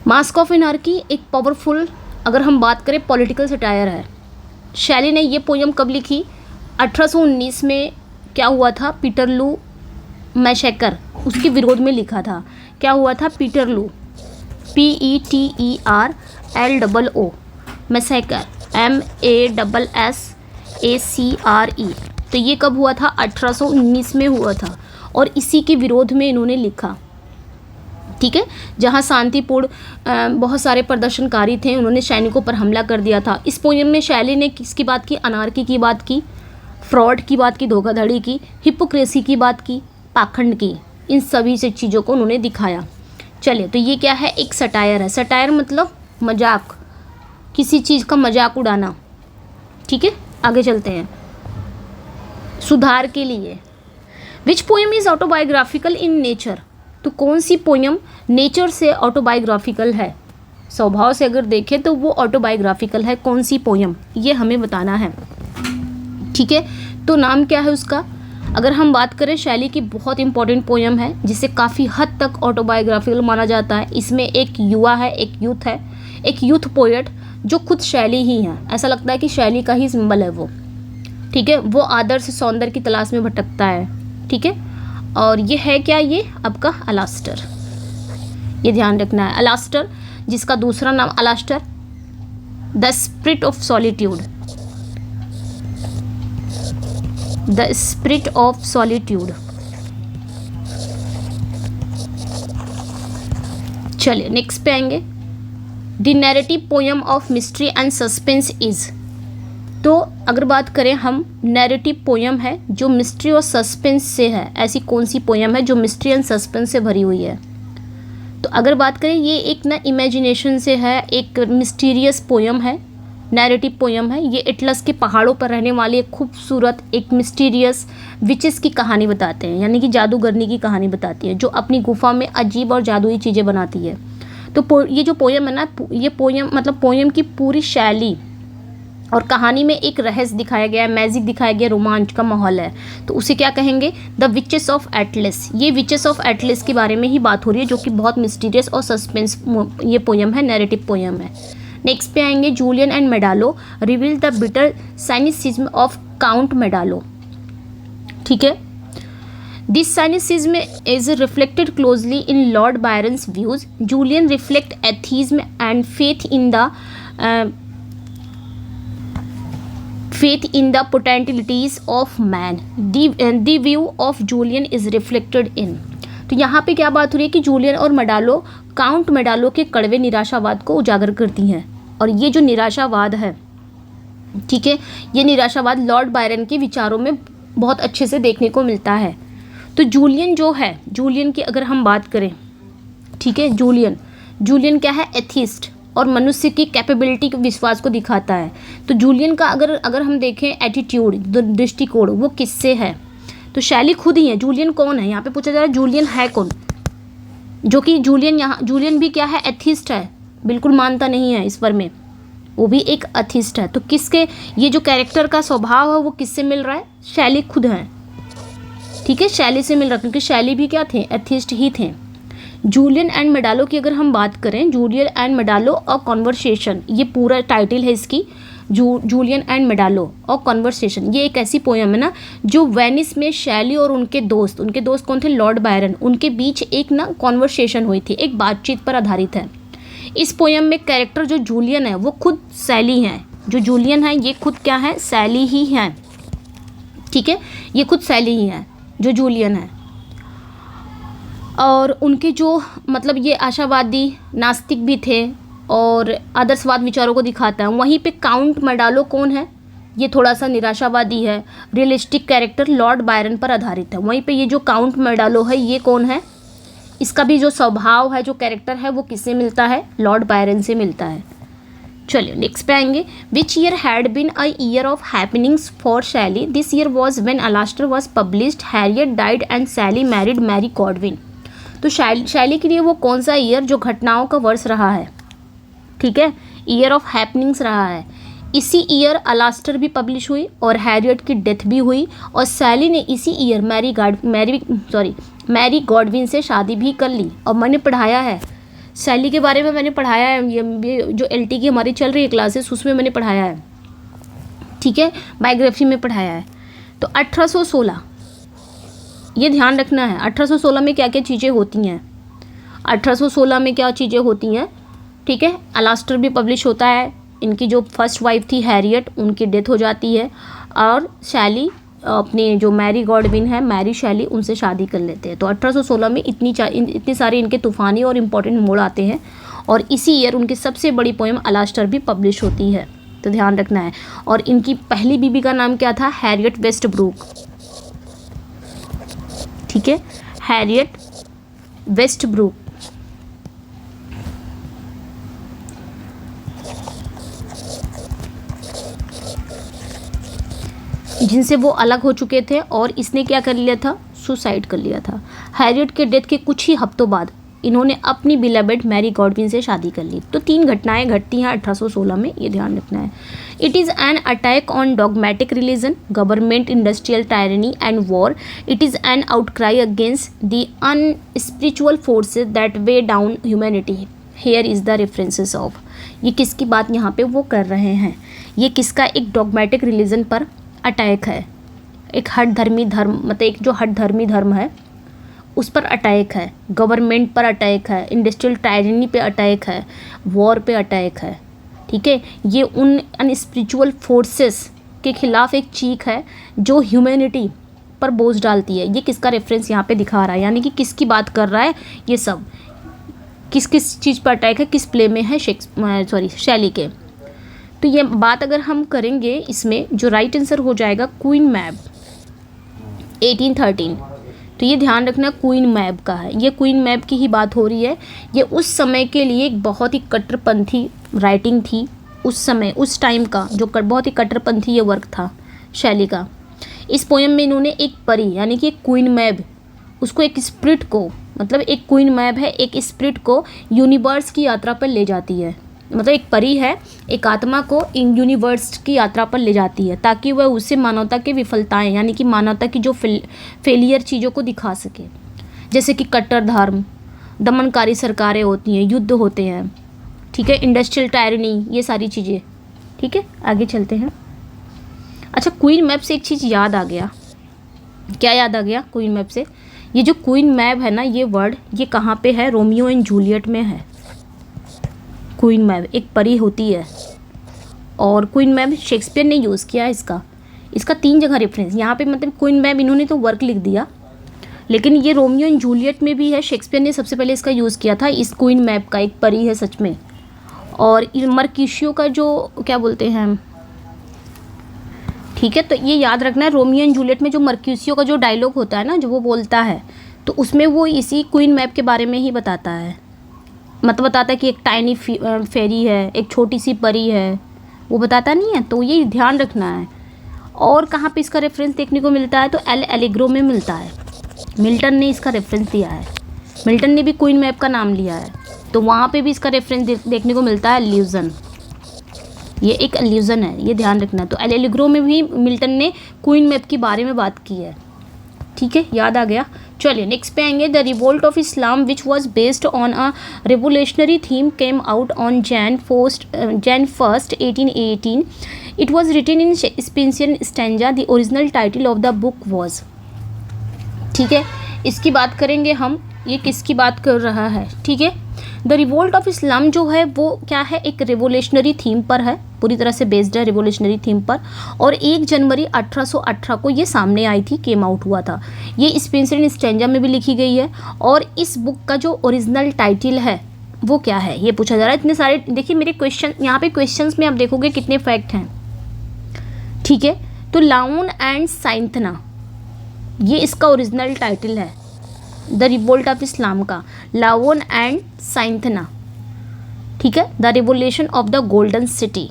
मास्क ऑफ एनार्की एक पावरफुल, अगर हम बात करें पॉलिटिकल सटायर है। शैली ने ये पोयम कब लिखी? 1819 में क्या हुआ था? पीटरलू मैसेकर, उसके विरोध में लिखा था। क्या हुआ था? पीटरलू, PETERLOO, मैसेकर, MASSACRE। तो ये कब हुआ था? 1819 में हुआ था, और इसी के विरोध में इन्होंने लिखा। ठीक है, जहाँ शांतिपूर्ण बहुत सारे प्रदर्शनकारी थे, उन्होंने सैनिकों पर हमला कर दिया था। इस पोएम में शैली ने किसकी बात की? अनार्की की बात की, फ्रॉड की बात की, धोखाधड़ी की, हिपोक्रेसी की बात की, पाखंड की, इन सभी से चीज़ों को उन्होंने दिखाया। चलिए, तो ये क्या है? एक सटायर है। सटायर मतलब मजाक, किसी चीज़ का मजाक उड़ाना। ठीक है, आगे चलते हैं। सुधार के लिए, which poem is autobiographical in nature? तो कौन सी पोयम नेचर से ऑटोबायोग्राफिकल है? स्वभाव से अगर देखें तो वो ऑटोबायोग्राफिकल है। कौन सी पोयम, ये हमें बताना है। ठीक है, तो नाम क्या है उसका? अगर हम बात करें, शैली की बहुत इंपॉर्टेंट पोयम है जिसे काफ़ी हद तक ऑटोबायोग्राफिकल माना जाता है। इसमें एक युवा है, एक यूथ है, एक यूथ पोएट जो खुद शैली ही है। ऐसा लगता है कि शैली का ही सिंबल है वो। ठीक है, वो आदर्श सौंदर्य की तलाश में भटकता है। ठीक है, और ये है क्या? ये आपका अलास्टर, ये ध्यान रखना है। अलास्टर, जिसका दूसरा नाम Alastor, the spirit of solitude, the spirit of solitude. चलिए नेक्स्ट पे आएंगे। The narrative poem of mystery and suspense is, तो अगर बात करें हम, नैरेटिव पोयम है जो मिस्ट्री और सस्पेंस से है। ऐसी कौन सी पोयम है जो मिस्ट्री एंड सस्पेंस से भरी हुई है? तो अगर बात करें, ये एक ना इमेजिनेशन से है, एक मिस्टीरियस पोयम है, नैरेटिव पोयम है। ये एटलस के पहाड़ों पर रहने वाली एक खूबसूरत, एक मिस्टीरियस विचेस की कहानी बताते हैं, यानी कि जादूगरनी की कहानी बताती है, जो अपनी गुफा में अजीब और जादुई चीज़ें बनाती है। तो ये जो पोयम है ना, ये पोयम मतलब पोयम की पूरी शैली और कहानी में एक रहस्य दिखाया गया है, मैजिक दिखाया गया, रोमांच का माहौल है। तो उसे क्या कहेंगे? The witches of Atlas. ये विचेस ऑफ एटलस के बारे में ही बात हो रही है, जो कि बहुत मिस्टीरियस और सस्पेंस ये पोयम है, नैरेटिव पोयम है। नेक्स्ट पे आएंगे, Julian and Maddalo reveal the bitter cynicism of Count Maddalo. ठीक है, this cynicism is reflected closely in Lord Byron's views. Julian reflect atheism and faith in the potentialities of man. The view of Julian is reflected in. तो यहाँ पे क्या बात हो रही है कि जूलियन और मेडालो काउंट मेडालो के कड़वे निराशावाद को उजागर करती हैं। और ये जो निराशावाद है, ठीक है, ये निराशावाद लॉर्ड बायरन के विचारों में बहुत अच्छे से देखने को मिलता है। तो जूलियन जो है, जूलियन की अगर हम बात करें, ठीक है, जूलियन क्या है? एथिस्ट और मनुष्य की कैपेबिलिटी के विश्वास को दिखाता है। तो जूलियन का अगर हम देखें एटीट्यूड, दृष्टिकोण, वो किससे है? तो शैली खुद ही है। जूलियन कौन है? यहाँ पे पूछा जा रहा है जूलियन है कौन? जो कि जूलियन भी क्या है? एथिस्ट है, बिल्कुल मानता नहीं है ईश्वर में, वो भी एक एथिस्ट है। तो किसके, ये जो कैरेक्टर का स्वभाव है वो किससे मिल रहा है? शैली खुद है। ठीक है, शैली से मिल रहा है, क्योंकि शैली भी क्या थे? एथिस्ट ही थे। जूलियन एंड मेडालो की अगर हम बात करें, जूलियन एंड मेडालो और कॉन्वर्सेशन, ये पूरा टाइटल है इसकी, जूलियन एंड मेडालो और कॉन्वर्सेशन। ये एक ऐसी पोयम है ना जो वेनिस में शैली और उनके दोस्त कौन थे? लॉर्ड बायरन, उनके बीच एक ना कॉन्वर्सेशन हुई थी, एक बातचीत पर आधारित है। इस पोयम में कैरेक्टर जो जूलियन है वो खुद सैली हैं। जो जूलियन है ये खुद क्या है? सैली ही हैं। ठीक है, ये खुद सैली ही हैं जो जूलियन है। और उनके जो मतलब ये आशावादी, नास्तिक भी थे और आदर्शवाद विचारों को दिखाता है। वहीं पे काउंट मेडालो कौन है? ये थोड़ा सा निराशावादी है, रियलिस्टिक कैरेक्टर लॉर्ड बायरन पर आधारित है। वहीं पे ये जो काउंट मेडालो है ये कौन है? इसका भी जो स्वभाव है, जो कैरेक्टर है, वो किससे मिलता है? लॉर्ड बायरन से मिलता है। चलिए नेक्स्ट पे आएंगे। Which year had been a year of happenings for Shelley? This year was when Alastor was published, Harriet died and Shelley married Mary Godwin. तो शैली के लिए वो कौन सा ईयर जो घटनाओं का वर्ष रहा है? ठीक है, ईयर ऑफ हैपनिंग्स रहा है। इसी ईयर अलास्टर भी पब्लिश हुई और हैरियट की डेथ भी हुई, और सैली ने इसी ईयर मैरी गॉडविन से शादी भी कर ली। और मैंने पढ़ाया है सैली के बारे में, मैंने पढ़ाया है, ये जो LT की हमारी चल रही है क्लासेस, उसमें मैंने पढ़ाया है। ठीक है, बायोग्राफी में पढ़ाया है। तो 1816, ये ध्यान रखना है, 1816 में क्या क्या चीज़ें होती हैं। 1816 में क्या चीज़ें होती हैं? ठीक है, अलास्टर भी पब्लिश होता है, इनकी जो फर्स्ट वाइफ थी हैरियट, उनकी डेथ हो जाती है, और शैली अपने जो मैरी गॉडविन है, मैरी शैली, उनसे शादी कर लेते हैं। तो 1816 में इतनी सारे इनके तूफ़ानी और इम्पोर्टेंट मोड़ आते हैं, और इसी ईयर उनकी सबसे बड़ी पोएम अलास्टर भी पब्लिश होती है। तो ध्यान रखना है। और इनकी पहली बीबी का नाम क्या था? Harriet Westbrook. ठीक है, हैरियट वेस्टब्रूक। जिनसे वो अलग हो चुके थे, और इसने क्या कर लिया था? सुसाइड कर लिया था। हैरियट के डेथ के कुछ ही हफ्तों बाद इन्होंने अपनी बिलवेड मैरी गॉडविन से शादी कर ली। तो 3 घटनाएं घटती हैं 1816 में, ये ध्यान रखना है। It is an attack on dogmatic religion, government, industrial tyranny and war. It is an outcry against the unspiritual forces that weigh down humanity. Here is the references of. ये किसकी बात यहाँ पे वो कर रहे हैं? ये किसका? एक डॉगमेटिक रिलीजन पर अटैक है, एक हठ धर्मी धर्म, मतलब एक जो हठ धर्मी धर्म है उस पर अटैक है, गवर्नमेंट पर अटैक है, इंडस्ट्रियल टायरनी पे अटैक है, वॉर पे अटैक है। ठीक है, ये उन अनस्पिरिचुअल फोर्सेस के खिलाफ एक चीख है जो ह्यूमैनिटी पर बोझ डालती है। ये किसका रेफरेंस यहाँ पे दिखा रहा है, यानी कि किसकी बात कर रहा है? ये सब किस किस चीज़ पर अटैक है, किस प्ले में है? शैली के। तो तो ये बात अगर हम करेंगे इसमें, जो राइट आंसर हो जाएगा क्वीन मैब 1813। तो ये ध्यान रखना क्वीन मैब का है, ये क्वीन मैब की ही बात हो रही है। ये उस समय के लिए एक बहुत ही कट्टरपंथी राइटिंग थी, उस समय उस टाइम का जो बहुत ही कट्टरपंथी ये वर्क था शैली का। इस पोएम में इन्होंने एक परी यानी कि एक क्वीन मैब, उसको एक स्पिरिट को, मतलब एक क्वीन मैब है, एक स्पिरिट को यूनिवर्स की यात्रा पर ले जाती है। मतलब एक परी है, एक आत्मा को इन यूनिवर्स की यात्रा पर ले जाती है ताकि वह उसे मानवता की विफलताएं यानी कि मानवता की जो फेलियर चीज़ों को दिखा सके, जैसे कि कट्टर धर्म, दमनकारी सरकारें होती हैं, युद्ध होते हैं, ठीक है, इंडस्ट्रियल टायरनी, ये सारी चीज़ें। ठीक है, आगे चलते हैं। अच्छा, क्वीन मैप से एक चीज़ याद आ गया। क्या याद आ गया क्वीन मैप से? ये जो क्वीन मैप है ना, ये वर्ड ये कहाँ पे है? रोमियो एंड जूलियट में है। क्वीन मैप एक परी होती है और क्वीन मैप शेक्सपियर ने यूज़ किया है इसका 3 जगह रेफरेंस यहाँ पे। मतलब क्वीन मैप इन्होंने तो वर्क लिख दिया, लेकिन ये रोमियो एंड जूलियट में भी है। शेक्सपियर ने सबसे पहले इसका यूज़ किया था, इस क्वीन मैप का। एक परी है सच में। और मर्क्यूशियो का जो क्या बोलते हैं, ठीक है, तो ये याद रखना है। रोमियो एंड जूलियट में जो मर्क्यूशियो का जो डायलॉग होता है ना, जो वो बोलता है, तो उसमें वो इसी क्वीन मैप के बारे में ही बताता है। मतलब बताता है कि एक टाइनी फेरी है, एक छोटी सी परी है, वो बताता नहीं है। तो ये ध्यान रखना है। और कहाँ पे इसका रेफरेंस देखने को मिलता है? तो एल एलिग्रो में मिलता है। मिल्टन ने इसका रेफरेंस दिया है, मिल्टन ने भी क्वीन मैप का नाम लिया है, तो वहाँ पे भी इसका रेफरेंस देखने को मिलता है, एल्यूजन। ये एक एल्यूजन है, ये ध्यान रखना। तो एल एलिग्रो में भी मिल्टन ने क्वीन मैप के बारे में बात की है। ठीक है, याद आ गया। चलिए नेक्स्ट पे आएंगे। The revolt of Islam which was based on a revolutionary theme came out on Jan 1st 1818। It was written in Spenserian stanza. The original title of the book was. ठीक है, इसकी बात करेंगे हम। ये किसकी बात कर रहा है? ठीक है, द रिवोल्ट ऑफ इस्लाम जो है वो क्या है? एक रिवोल्यूशनरी थीम पर है, पूरी तरह से बेस्ड है रिवोल्यूशनरी थीम पर। और 1 जनवरी 1818 को ये सामने आई थी, केम आउट हुआ था। ये स्पेंसर इन स्टैंजा में भी लिखी गई है। और इस बुक का जो ओरिजिनल टाइटल है वो क्या है, ये पूछा जा रहा है। इतने सारे देखिए मेरे क्वेश्चन, यहाँ पे क्वेश्चंस में आप देखोगे कितने फैक्ट हैं। ठीक है, तो लाउन एंड साइंथना, ये इसका ओरिजिनल टाइटल है द रिवोल्ट ऑफ इस्लाम का, लाओन एंड साइंथना। ठीक है, the revolution of the golden city,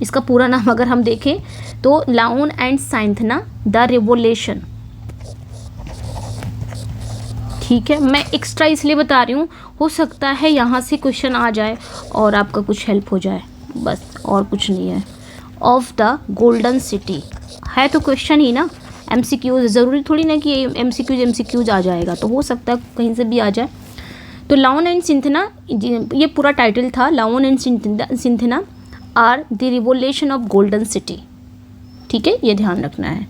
इसका पूरा नाम अगर हम देखें तो लाओन एंड साइंथना द रिवोल्यूशन। ठीक है, मैं एक्स्ट्रा इसलिए बता रही हूँ, हो सकता है यहाँ से क्वेश्चन आ जाए और आपका कुछ हेल्प हो जाए, बस और कुछ नहीं है। ऑफ द गोल्डन सिटी है तो क्वेश्चन ही ना, MCQs, ज़रूरी थोड़ी ना कि MCQs आ जाएगा, तो हो सकता है कहीं से भी आ जाए। तो लाओन एंड सिंथना, ये पूरा टाइटल था, Laon and Cythna or the revolution of golden city. ठीक है, ये ध्यान रखना है।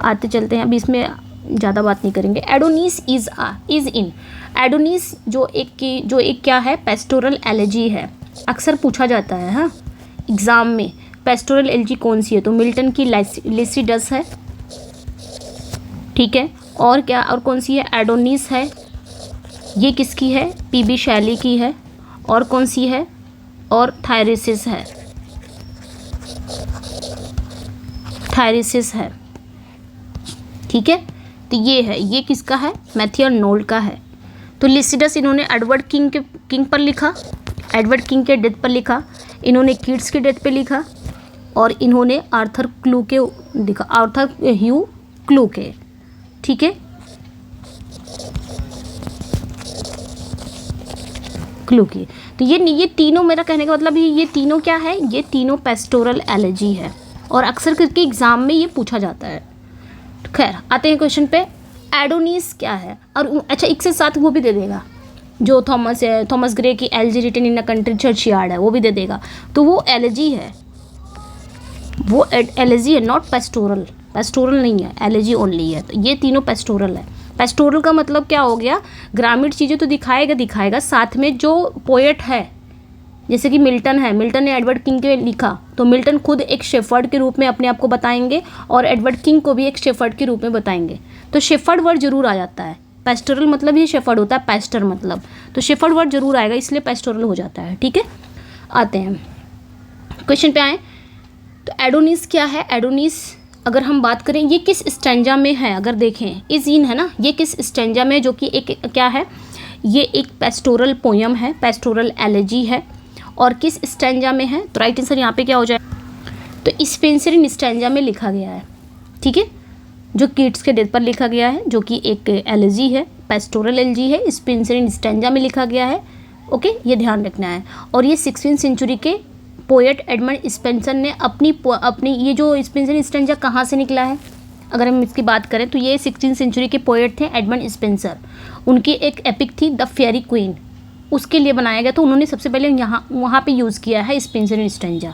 आते चलते हैं, अभी इसमें ज़्यादा बात नहीं करेंगे। Adonis is in. एडोनिस जो एक क्या है? पेस्टोरल एलेजी है, अक्सर पूछा जाता है हाँ एग्ज़ाम में। पेस्टोरल एलेजी कौन सी है? तो मिल्टन की लिसिडस है। ठीक है, और क्या, और कौन सी है? एडोनिस है। ये किसकी है? PB शैली की है। और कौन सी है? और थायरिसिस है, थायरिसिस है। ठीक है, तो ये है, ये किसका है? मैथ्यू आर्नोल्ड का है। तो लिसिडस इन्होंने एडवर्ड किंग पर लिखा, एडवर्ड किंग के डेथ पर लिखा, इन्होंने कीट्स के डेथ पे लिखा, और इन्होंने आर्थर ह्यू क्लूके। ठीक है, क्लूके। तो ये तीनों, मेरा कहने का मतलब ये तीनों क्या है? ये तीनों पेस्टोरल एलेजी है और अक्सर करके एग्जाम में ये पूछा जाता है। खैर आते हैं क्वेश्चन पे। एडोनिस क्या है? और अच्छा, एक से साथ वो भी दे देगा, जो थॉमस ग्रे की elegy written in a country churchyard है, वो भी दे देगा। तो वो एलेजी है, वो एलेजी है, नॉट पेस्टोरल। पेस्टोरल नहीं है, एलेजी ओनली है। तो ये तीनों पेस्टोरल है। पेस्टोरल का मतलब क्या हो गया? ग्रामीण चीज़ें तो दिखाएगा, साथ में जो पोएट है, जैसे कि मिल्टन है, मिल्टन ने एडवर्ड किंग के लिखा, तो मिल्टन खुद एक शेफर्ड के रूप में अपने आप को बताएंगे और एडवर्ड किंग को भी एक शेफर्ड के रूप में बताएंगे। तो शेफर्ड वर्ड जरूर आ जाता है। पेस्टोरल मतलब ही शेफर्ड होता है, पेस्टर मतलब, तो शेफर्ड वर्ड जरूर आएगा, इसलिए पेस्टोरल हो जाता है। ठीक है, आते हैं क्वेश्चन पे आए। तो एडोनिस क्या है? एडोनिस अगर हम बात करें ये किस स्टैंजा में है, अगर देखें इज़ीन है ना, ये किस स्टैंजा में, जो कि एक क्या है, ये एक पेस्टोरल पोयम है, पेस्टोरल एलेजी है। और किस स्टैंजा में है? तो राइट आंसर यहाँ पे क्या हो जाए? तो स्पेंसर स्टैंजा में लिखा गया है, ठीक है, जो कीट्स के डेथ पर लिखा गया है, जो कि एक एलेजी है, पेस्टोरल एलेजी है, स्पेंसर स्टैंजा में लिखा गया है। ओके, ये ध्यान रखना है। और ये 16वीं सेंचुरी के पोएट एडमंड स्पेंसर ने अपनी ये जो स्पेंसर स्टैंजा कहाँ से निकला है, अगर हम इसकी बात करें तो ये 16वीं सेंचुरी के पोएट थे एडमंड स्पेंसर। उनकी एक एपिक थी द फेयरी क्वीन, उसके लिए बनाया गया, तो उन्होंने सबसे पहले वहाँ पे यूज़ किया है स्पेंसर स्टैंजा,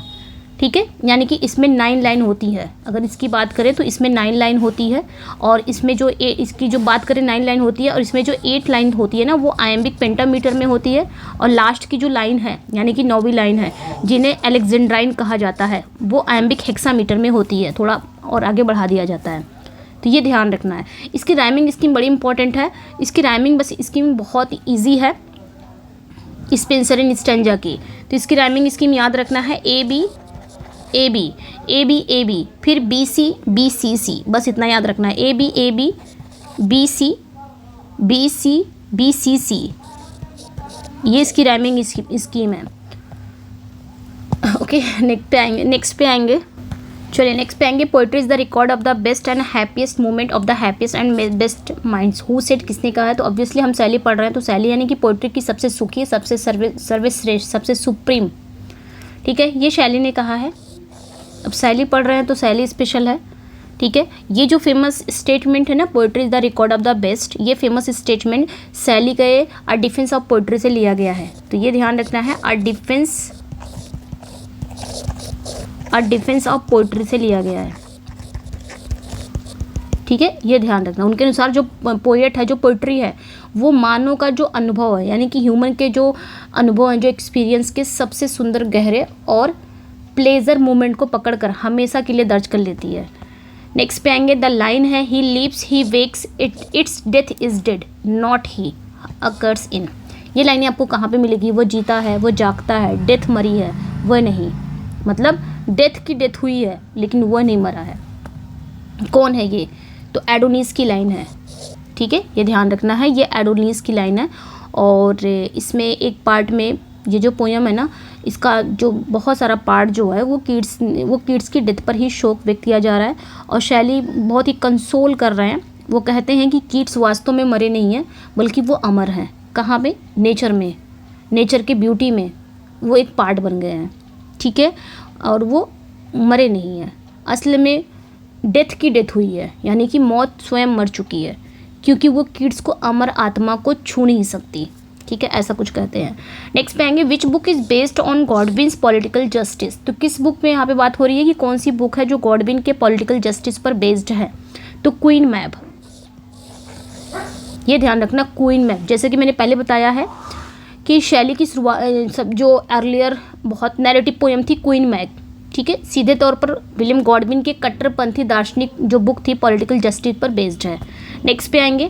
ठीक है। यानी कि इसमें 9 लाइन होती है, अगर इसकी बात करें तो इसमें 9 लाइन होती है। और इसमें जो इसकी जो बात करें 9 लाइन होती है, और इसमें जो 8 लाइन होती है ना, वो आयम्बिक पेंटामीटर में होती है। और लास्ट की जो लाइन है, यानी कि 9वीं लाइन है, जिन्हें अलेक्जेंड्राइन कहा जाता है, वो आयम्बिक हेक्सामीटर में होती है, थोड़ा और आगे बढ़ा दिया जाता है। तो ये ध्यान रखना है। इसकी राइमिंग स्कीम बड़ी इंपॉर्टेंट है। इसकी राइमिंग बस स्कीम बहुत ईजी है स्पेंसर स्टैंजा की। तो इसकी राइमिंग स्कीम याद रखना है, A B A B A B A B, फिर बी सी सी, बस इतना याद रखना है, A B B C B C C, ये इसकी राइमिंग स्कीम है। ओके, नेक्स्ट पे आएंगे। चलिए नेक्स्ट पे आएंगे। Poetry is the record of the best and happiest moment of the happiest and best minds. Who said, किसने कहा है? तो ऑब्वियसली हम शैली पढ़ रहे हैं, तो शैली यानी कि पोइट्री की सबसे सुखी, सबसे सर्वश्रेष्ठ, सबसे सुप्रीम, ठीक है, ये शैली ने कहा है। अब शैली पढ़ रहे हैं तो शैली स्पेशल है, ठीक है। ये जो फेमस स्टेटमेंट है ना, poetry is the record of the best, ये फेमस स्टेटमेंट शैली के अ डिफेंस ऑफ पोइट्री से लिया गया है। तो ये ध्यान रखना है, अ डिफेंस ऑफ पोइट्री से लिया गया है, ठीक है, ये ध्यान रखना। उनके अनुसार जो पोएट है, जो पोइट्री है, वो मानव का जो अनुभव है, यानी कि ह्यूमन के जो अनुभव हैं, जो एक्सपीरियंस के सबसे सुंदर, गहरे और प्लेजर मोमेंट को पकड़कर हमेशा के लिए दर्ज कर लेती है। नेक्स्ट पे आएंगे। द लाइन है, he lives he wakes it's death is dead not he occurs in. ये लाइनें आपको कहाँ पे मिलेगी? वो जीता है, वो जागता है, डेथ मरी है, वह नहीं, मतलब डेथ की डेथ हुई है लेकिन वह नहीं मरा है। कौन है ये? तो एडोनिस की लाइन है, ठीक है, ये ध्यान रखना है, ये एडोनिस की लाइन है। और इसमें एक पार्ट में ये जो पोयम है ना, इसका जो बहुत सारा पार्ट जो है वो कीट्स की डेथ पर ही शोक व्यक्त किया जा रहा है। और शैली बहुत ही कंसोल कर रहे हैं। वो कहते हैं कि कीट्स वास्तव में मरे नहीं हैं, बल्कि वो अमर हैं। कहाँ पे? नेचर में, नेचर के ब्यूटी में वो एक पार्ट बन गए हैं, ठीक है, और वो मरे नहीं हैं। असल में डेथ की डेथ हुई है, यानी कि मौत स्वयं मर चुकी है, क्योंकि वो कीट्स को, अमर आत्मा को छू नहीं सकती, ठीक है, ऐसा कुछ कहते हैं। नेक्स्ट पे आएंगे। Which book is based on Godwin's political justice. तो किस बुक में यहाँ पे बात हो रही है कि कौन सी बुक है जो गॉडविन के पॉलिटिकल जस्टिस पर बेस्ड है? तो क्वीन मैब, ये ध्यान रखना, क्वीन मैब। जैसे कि मैंने पहले बताया है कि शैली की शुरुआत, सब जो अर्लियर बहुत नैरेटिव पोएम थी क्वीन मैब, ठीक है, सीधे तौर पर विलियम गॉडविन के कट्टरपंथी दार्शनिक जो बुक थी पॉलिटिकल जस्टिस पर बेस्ड है। नेक्स्ट पे आएंगे।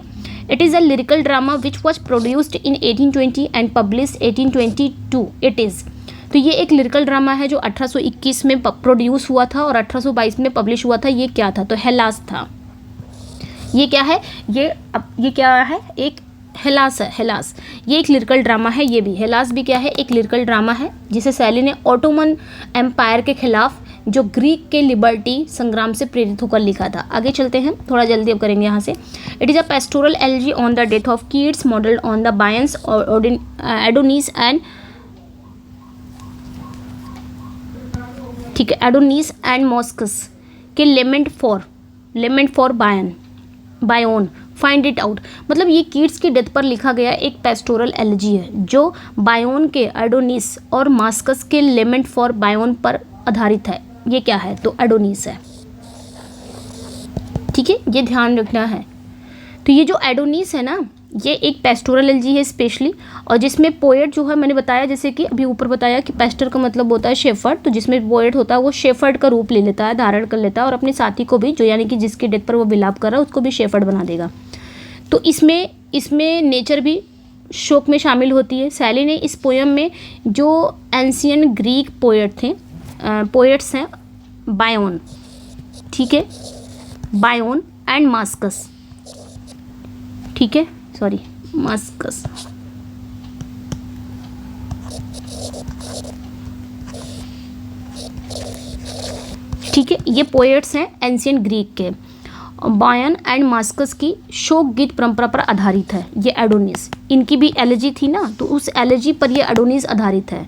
It is a lyrical drama which was produced in 1820 and published 1822। It is, तो ये एक लिरिकल ड्रामा है जो 1821 में प्रोड्यूस हुआ था और 1822 में पब्लिश हुआ था। ये क्या था? तो हेलास था। ये क्या है? ये क्या है? एक हेलास है। हेलास ये एक लिरिकल ड्रामा है। ये भी हेलास भी क्या है? एक लिरिकल ड्रामा है, जिसे शैली ने ऑटोमन एम्पायर के खिलाफ जो ग्रीक के लिबर्टी संग्राम से प्रेरित होकर लिखा था। आगे चलते हैं, थोड़ा जल्दी अब करेंगे यहाँ से। It is a pastoral elegy on the death of Keats modelled on the Bion's Adonis and, ठीक है, एडोनिस एंड मॉस्कस के lament for Bion find it out. मतलब ये कीट्स की डेथ पर लिखा गया एक पेस्टोरल एलिजी है जो बायोन के, एडोनिस और मास्कस के लेमेंट फॉर बायोन पर आधारित है। ये क्या है? तो एडोनिस है, ठीक है, ये ध्यान रखना है। तो ये जो एडोनिस है ना, ये एक पेस्टोरल एलिजी है स्पेशली, और जिसमें पोएट जो है, मैंने बताया जैसे कि अभी ऊपर बताया कि पेस्टर का मतलब होता है शेफर्ड, तो जिसमें पोएट होता है वो शेफर्ड का रूप ले लेता है, धारण कर लेता है, और अपने साथी को भी, जो यानी कि जिसके डेथ पर वो विलाप कर रहा है, उसको भी शेफर्ड बना देगा। तो इसमें नेचर भी शोक में शामिल होती है। शैली ने इस पोयम में जो एंशियन ग्रीक पोएट्स हैं, बायोन, ठीक है, बायोन एंड मास्कस, ठीक है, सॉरी मास्कस, ठीक है। ये पोएट्स हैं एंशियंट ग्रीक के। बायन एंड मास्कस की शोक गीत परंपरा पर आधारित है ये एडोनिस। इनकी भी एलर्जी थी ना, तो उस एलर्जी पर ये एडोनिस आधारित है,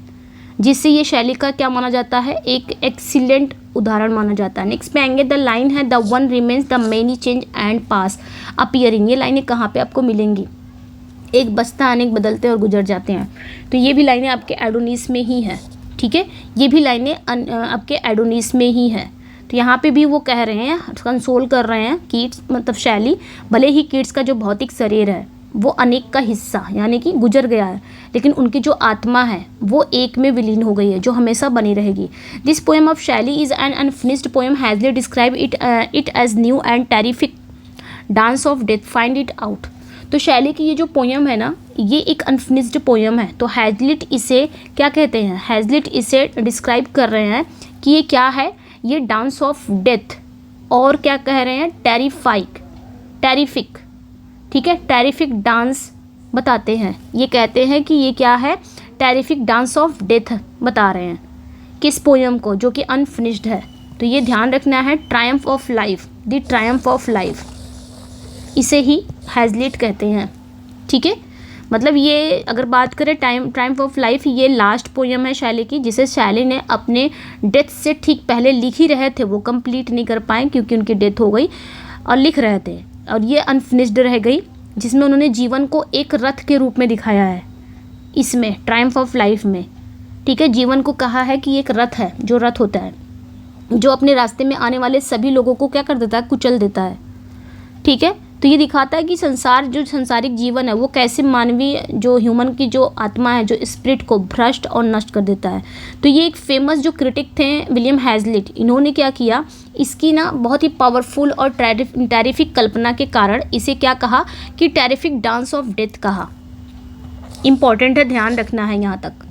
जिससे ये शैली का क्या माना जाता है, एक एक्सीलेंट उदाहरण माना जाता है। नेक्स्ट पे आएंगे, द लाइन है the one remains the many change and pass appearing. ये लाइनें कहाँ पे आपको मिलेंगी, एक बसता अनेक बदलते और गुजर जाते हैं, तो ये भी लाइनें आपके एडोनिस में ही है, ठीक है। ये भी लाइनें आपके एडोनिस में ही है। तो यहाँ पे भी वो कह रहे हैं, कंसोल कर रहे हैं कीट्स, मतलब शैली, भले ही कीट्स का जो भौतिक शरीर है वो अनेक का हिस्सा यानी कि गुजर गया है, लेकिन उनकी जो आत्मा है वो एक में विलीन हो गई है, जो हमेशा बनी रहेगी। This poem of Shelley is an unfinished poem, Hazlitt describe it as new and terrific dance of death, find it out. तो शैली की ये जो पोएम है ना, ये एक अनफिनिश्ड पोएम है। तो हैजलिट इसे क्या कहते हैं, हैजलिट इसे डिस्क्राइब कर रहे हैं कि ये क्या है, ये डांस ऑफ डेथ, और क्या कह रहे हैं, टेरिफिक, ठीक है, टेरिफिक डांस बताते हैं। ये कहते हैं कि ये क्या है, टेरिफिक डांस ऑफ डेथ बता रहे हैं किस पोएम को, जो कि अनफिनिश्ड है। तो ये ध्यान रखना है, Triumph of life, the Triumph of life, इसे ही हैजलिट कहते हैं, ठीक है। मतलब ये अगर बात करें ट्रायम्फ ऑफ लाइफ, ये लास्ट पोएम है शैली की, जिसे शैली ने अपने डेथ से ठीक पहले लिख ही रहे थे, वो कंप्लीट नहीं कर पाए क्योंकि उनकी डेथ हो गई, और लिख रहे थे, और ये अनफिनिश्ड रह गई, जिसमें उन्होंने जीवन को एक रथ के रूप में दिखाया है, इसमें ट्रायम्फ ऑफ लाइफ में, ठीक है। जीवन को कहा है कि एक रथ है, जो रथ होता है, जो अपने रास्ते में आने वाले सभी लोगों को क्या कर देता है, कुचल देता है, ठीक है। तो ये दिखाता है कि संसार, जो सांसारिक जीवन है, वो कैसे मानवीय, जो ह्यूमन की जो आत्मा है, जो स्पिरिट को भ्रष्ट और नष्ट कर देता है। तो ये एक फेमस जो क्रिटिक थे विलियम हैजलिट, इन्होंने क्या किया, इसकी ना बहुत ही पावरफुल और टेरिफिक कल्पना के कारण इसे क्या कहा कि टेरिफिक डांस ऑफ डेथ कहा। इम्पॉर्टेंट है, ध्यान रखना है यहाँ तक।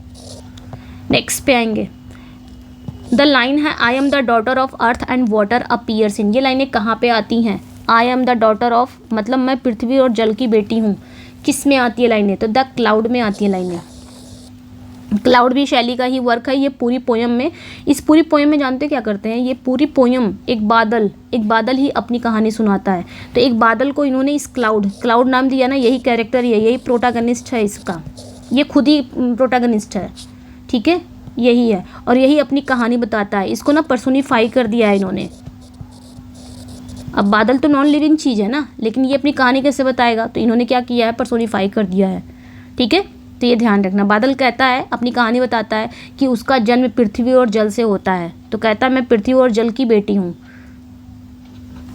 नेक्स्ट पे आएंगे, द लाइन है I am the daughter of earth and water appears इन। ये लाइनें कहाँ पे आती हैं, I am the daughter of, मतलब मैं पृथ्वी और जल की बेटी हूँ, किस में आती है लाइनें, तो द क्लाउड में आती है लाइनें। क्लाउड भी शैली का ही वर्क है। ये पूरी पोएम में, इस पूरी पोएम में जानते क्या करते हैं, ये पूरी पोएम एक बादल ही अपनी कहानी सुनाता है। तो एक बादल को इन्होंने इस क्लाउड नाम दिया ना, यही कैरेक्टर है, यही प्रोटागनिस्ट है इसका, ये खुद ही प्रोटागनिस्ट है, ठीक है, यही है, और यही अपनी कहानी बताता है। इसको ना पर्सोनिफाई कर दिया है इन्होंने। अब बादल तो नॉन लिविंग चीज़ है ना, लेकिन ये अपनी कहानी कैसे बताएगा, तो इन्होंने क्या किया है, पर्सोनिफाई कर दिया है, ठीक है। तो ये ध्यान रखना, बादल कहता है, अपनी कहानी बताता है कि उसका जन्म पृथ्वी और जल से होता है, तो कहता है मैं पृथ्वी और जल की बेटी हूँ,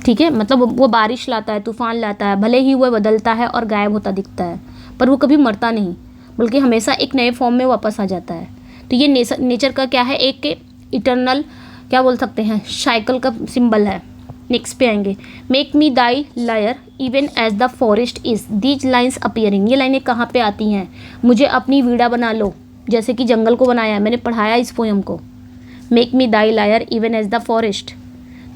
ठीक है। मतलब वो बारिश लाता है, तूफान लाता है, भले ही वह बदलता है और गायब होता दिखता है, पर वो कभी मरता नहीं, बल्कि हमेशा एक नए फॉर्म में वापस आ जाता है। तो ये नेचर का क्या है, एक इटर्नल, क्या बोल सकते हैं, साइकिल का सिंबल है। नेक्स्ट पे आएंगे, make me thy lyre even as the forest is, these lines appearing. ये लाइनें कहाँ पे आती हैं, मुझे अपनी वीड़ा बना लो, जैसे कि जंगल को बनाया है, मैंने पढ़ाया इस पोएम को, make me thy lyre even as the forest.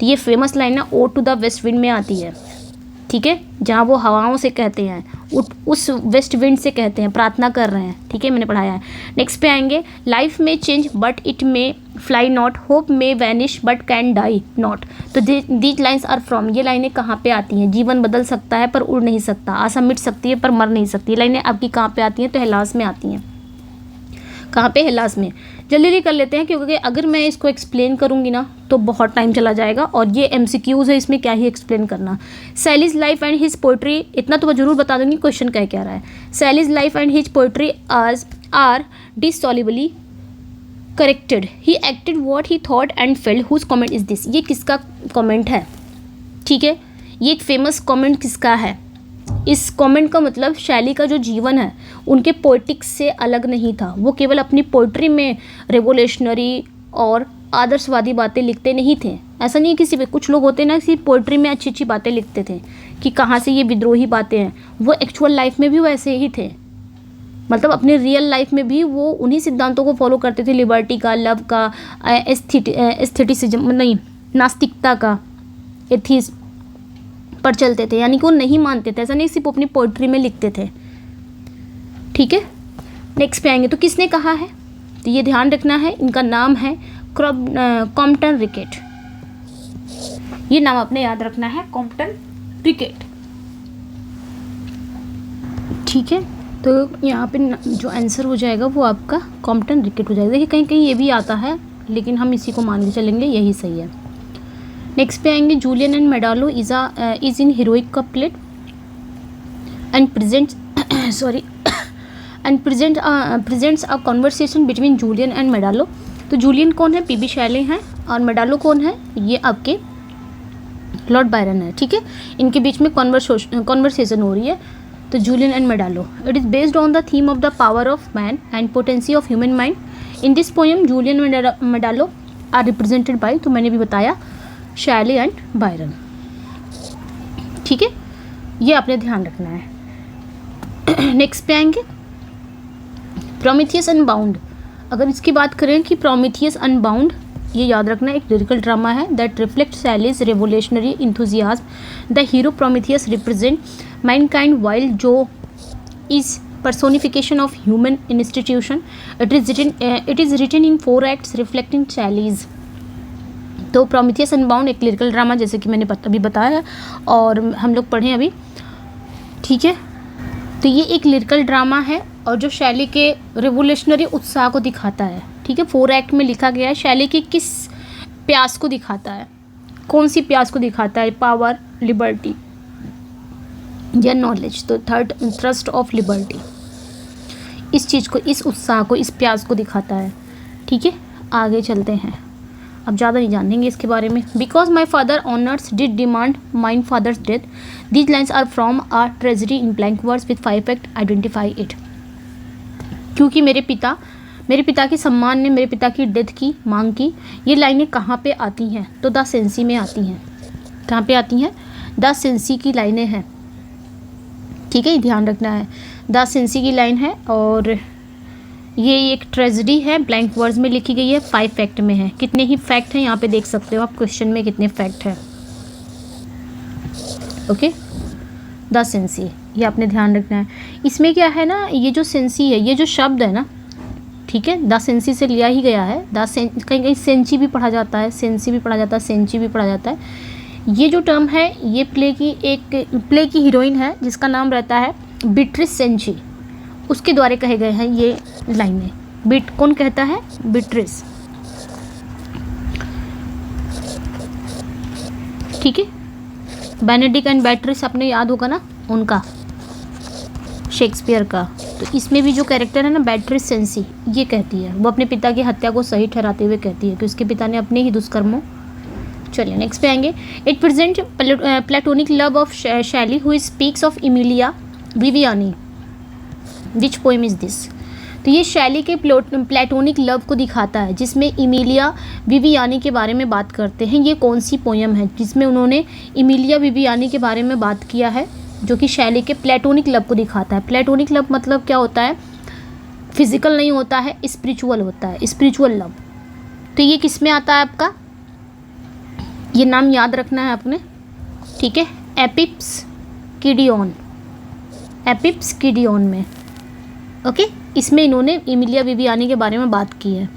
तो ये फेमस लाइन ना ode to the west wind में आती है, ठीक है, जहाँ वो हवाओं से कहते हैं, उस वेस्ट विंड से कहते हैं, प्रार्थना कर रहे हैं, ठीक है, मैंने पढ़ाया है। नेक्स्ट पे आएंगे, लाइफ में change but it may fly not, hope में vanish but can die not. तो दीज लाइन्स आर फ्रॉम, ये लाइनें कहाँ पे आती हैं, जीवन बदल सकता है पर उड़ नहीं सकता, आशा मिट सकती है पर मर नहीं सकती। ये लाइनें आपकी कहाँ पे आती हैं, तो हेलास में आती हैं। कहाँ पे, हेलास में। जल्दी कर लेते हैं, क्योंकि अगर मैं इसको एक्सप्लेन करूँगी ना तो बहुत टाइम चला जाएगा, और ये MCQs है, इसमें क्या ही एक्सप्लेन करना। Shelley's life and his poetry, इतना तो मैं जरूर बता दूंगी क्वेश्चन क्या रहा है। Shelley's life and his poetry are dissolubly corrected, he acted what he thought and felt, whose comment is this. ये किसका कॉमेंट है, ठीक है, ये एक फेमस कॉमेंट किसका है। इस कमेंट का मतलब शैली का जो जीवन है उनके पोइटिक्स से अलग नहीं था। वो केवल अपनी पोइट्री में रेवोल्यूशनरी और आदर्शवादी बातें लिखते नहीं थे। ऐसा नहीं है किसी पे, कुछ लोग होते ना सिर्फ पोइट्री में अच्छी अच्छी बातें लिखते थे कि कहाँ से ये विद्रोही बातें हैं, वो एक्चुअल लाइफ में भी वैसे ही थे। मतलब अपने रियल लाइफ में भी वो उन्हीं सिद्धांतों को फॉलो करते थे, लिबर्टी का, लव का, एस्थेटिसिज्म नहीं नास्तिकता का, एथीज पर चलते थे, यानी कि वो नहीं मानते थे, ऐसा नहीं सिर्फ अपनी पोइट्री में लिखते थे। ठीक है, नेक्स्ट पे आएंगे। तो किसने कहा है, तो ये ध्यान रखना है, इनका नाम है कॉम्पटन रिकेट। ये नाम आपने याद रखना है, कॉम्पटन रिकेट। ठीक है, तो यहाँ पे जो आंसर हो जाएगा वो आपका कॉम्पटन रिकेट हो जाएगा। देखिए कहीं कहीं ये भी आता है, लेकिन हम इसी को मान के चलेंगे, यही सही है। नेक्स्ट पे आएंगे। Julian and Maddalo is in heroic couplet and presents a conversation between Julian and Maddalo. तो जूलियन कौन है, पीबी शैले हैं, और मेडालो कौन है, ये आपके लॉर्ड बायरन है। ठीक है, इनके बीच में कॉन्वर्सेशन हो रही है। तो Julian and Maddalo, it is based on the theme of the power of man and potency of human mind. In this poem Julian and Maddalo are represented by, तो मैंने भी बताया, शैले एंड बायरन। ठीक है, ये आपने ध्यान रखना है। नेक्स्ट पे आएंगे। प्रोमीथियस अनबाउंड, अगर इसकी बात करें कि प्रोमीथियस अनबाउंड, ये याद रखना एक लिरिकल ड्रामा है that reflect Shelley's revolutionary enthusiasm. The hero Prometheus represent Mankind while जो is personification of human institution. It is written in 4 acts reflecting Shelley's. तो प्रोमीथियस अनबाउंड एक लिरिकल ड्रामा, जैसे कि मैंने अभी बताया और हम लोग पढ़ें अभी। ठीक है, तो ये एक लिरिकल ड्रामा है और जो शैली के रिवोल्यूशनरी उत्साह को दिखाता है। ठीक है, 4 एक्ट में लिखा गया है। शैली की किस प्यास को दिखाता है, कौन सी प्यास को दिखाता है, पावर, लिबर्टी या नॉलेज। तो थर्ड थ्रस्ट ऑफ लिबर्टी, इस चीज़ को, इस उत्साह को, इस प्यास को दिखाता है। ठीक है, आगे चलते हैं, अब ज़्यादा नहीं जानेंगे इसके बारे में। Because my father honours did demand mine father's death, these lines are from a treasury in blank words with 5 fact identify it. क्योंकि मेरे पिता के सम्मान ने मेरे पिता की डेथ की मांग की। ये लाइनें कहाँ पे आती हैं, तो द सेंसी में आती हैं। कहाँ पे आती हैं, द सेंसी की लाइनें हैं। ठीक है, ध्यान रखना है, द सेंसी की लाइन है और ये एक ट्रेजेडी है, ब्लैंक वर्ड्स में लिखी गई है, 5 फैक्ट में है। कितने ही फैक्ट हैं यहाँ पे देख सकते हो आप क्वेश्चन में, कितने फैक्ट हैं। ओके, द सेंसी, ये आपने ध्यान रखना है। इसमें क्या है ना, ये जो सेंसी है, ये जो शब्द है ना, ठीक है, द सेंसी से लिया ही गया है। कहीं कहीं सेंची भी पढ़ा जाता है, सेंसी भी पढ़ा जाता है, सेंची भी पढ़ा जाता है। ये जो टर्म है, ये प्ले की हीरोइन है जिसका नाम रहता है बीट्रिस सेंची, उसके द्वारा कहे गए हैं ये लाइनें। कौन कहता है, बीट्रिस। ठीक है, बेनेडिक्ट एंड बेट्रिस आपने याद होगा ना, उनका, शेक्सपियर का। तो इसमें भी जो कैरेक्टर है ना, बेट्रिस सेंसी, ये कहती है, वो अपने पिता की हत्या को सही ठहराते हुए कहती है कि उसके पिता ने अपने ही दुष्कर्मों। चलिए नेक्स्ट पे आएंगे। It present Platonic love of Shelley who speaks of Emilia Viviani. Which poem is this. तो ये शैली के प्लेटोनिक लव को दिखाता है, जिसमें इमिलिया विवियानी के बारे में बात करते हैं। ये कौन सी पोएम है जिसमें उन्होंने इमिलिया विवियानी के बारे में बात किया है, जो कि शैली के प्लेटोनिक लव को दिखाता है। प्लेटोनिक लव मतलब क्या होता है, फिजिकल नहीं होता है, स्पिरिचुअल होता है, स्पिरिचुअल लव। तो ये किस में आता है आपका, ये नाम याद रखना है आपने। ठीक है, एपिप्स किडियन, एपिप्स किडियन में। ओके, इसमें इन्होंने इमिलिया विवियानी के बारे में बात की है।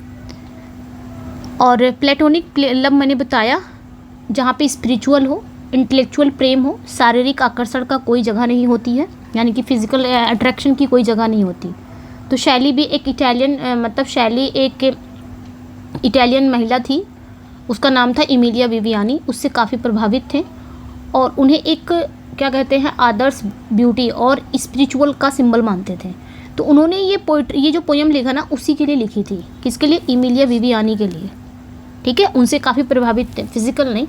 और प्लेटोनिक लव मैंने बताया, जहाँ पे स्पिरिचुअल हो, इंटेलेक्चुअल प्रेम हो, शारीरिक आकर्षण का कोई जगह नहीं होती है, यानी कि फिजिकल अट्रैक्शन की कोई जगह नहीं होती। तो शैली भी एक शैली एक इटालियन महिला थी, उसका नाम था इमिलिया विवियानी। उससे काफ़ी प्रभावित थे और उन्हें एक क्या कहते हैं, आदर्श, ब्यूटी और स्पिरिचुअल का सिंबल मानते थे। तो उन्होंने ये जो पोएम लिखा ना, उसी के लिए लिखी थी। किसके लिए, इमिलिया विवियानी के लिए। ठीक है, उनसे काफ़ी प्रभावित थे, फिजिकल नहीं,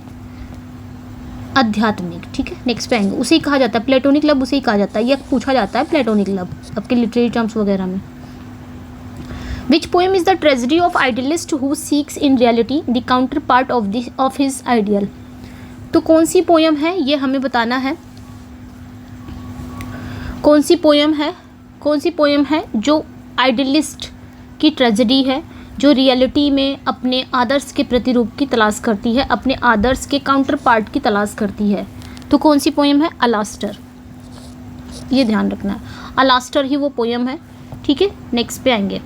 आध्यात्मिक। ठीक है, नेक्स्ट पे आएंगे। उसे ही कहा जाता है प्लेटोनिक लव, उसे ही कहा जाता है, यह पूछा जाता है प्लेटोनिक लव आपके लिटरेरी टर्म्स वगैरह में। Which poem is the tragedy of idealist who seeks in reality the counterpart of his ideal? तो कौन सी पोयम है, ये हमें बताना है। कौन सी पोयम है जो आइडियलिस्ट की ट्रेजेडी है, जो रियलिटी में अपने आदर्श के प्रतिरूप की तलाश करती है, अपने आदर्श के काउंटर पार्ट की तलाश करती है। तो कौन सी पोयम है? अलास्टर। ये ध्यान रखना है, अलास्टर ही वो पोयम है। ठीक है, नेक्स्ट पे आएंगे।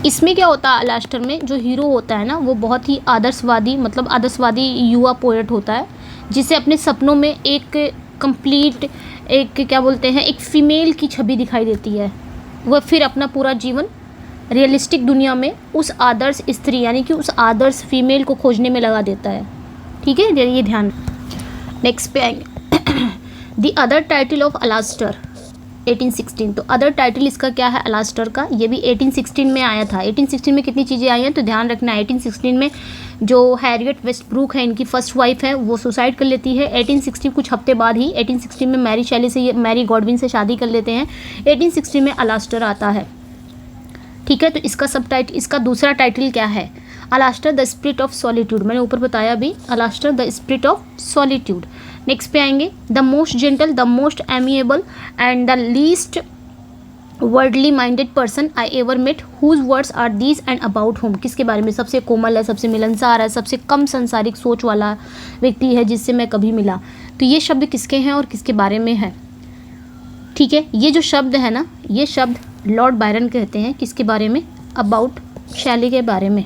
इसमें क्या होता है, अलास्टर में जो हीरो होता है ना, वो बहुत ही आदर्शवादी, मतलब आदर्शवादी युवा पोएट होता है, जिसे अपने सपनों में एक कंप्लीट, एक क्या बोलते हैं, एक फीमेल की छवि दिखाई देती है। वह फिर अपना पूरा जीवन रियलिस्टिक दुनिया में उस आदर्श स्त्री यानी कि उस आदर्श फीमेल को खोजने में लगा देता है। ठीक है, ये ध्यान। नेक्स्ट पे आएंगे। The other title of Alastor 1816। तो अदर टाइटल इसका क्या है अलास्टर का? ये भी 1816 में आया था। 1816 में कितनी चीज़ें आई हैं तो ध्यान रखना। 1816 में जो हैरियट वेस्टब्रूक है, इनकी फर्स्ट वाइफ है, वो सुसाइड कर लेती है। 1860 कुछ हफ्ते बाद ही 1816 में मैरी शैली से, मैरी गॉडविन से शादी कर लेते हैं। 1860 में अलास्टर आता है। ठीक है, तो इसका सब टाइटल, इसका दूसरा टाइटल क्या है? Alastor the spirit of solitude. मैंने ऊपर बताया भी, Alastor the spirit of solitude. Next पे आएंगे। The most gentle, the most amiable and the least worldly minded person I ever met, whose words are these and about whom. किसके बारे में? सबसे कोमल है, सबसे मिलनसार है, सबसे कम संसारिक सोच वाला व्यक्ति है जिससे मैं कभी मिला। तो ये शब्द किसके हैं और किसके बारे में है? ठीक है, ये जो शब्द है ना, ये शब्द लॉर्ड बायरन कहते हैं। किसके बारे में? अबाउट शैली के बारे में।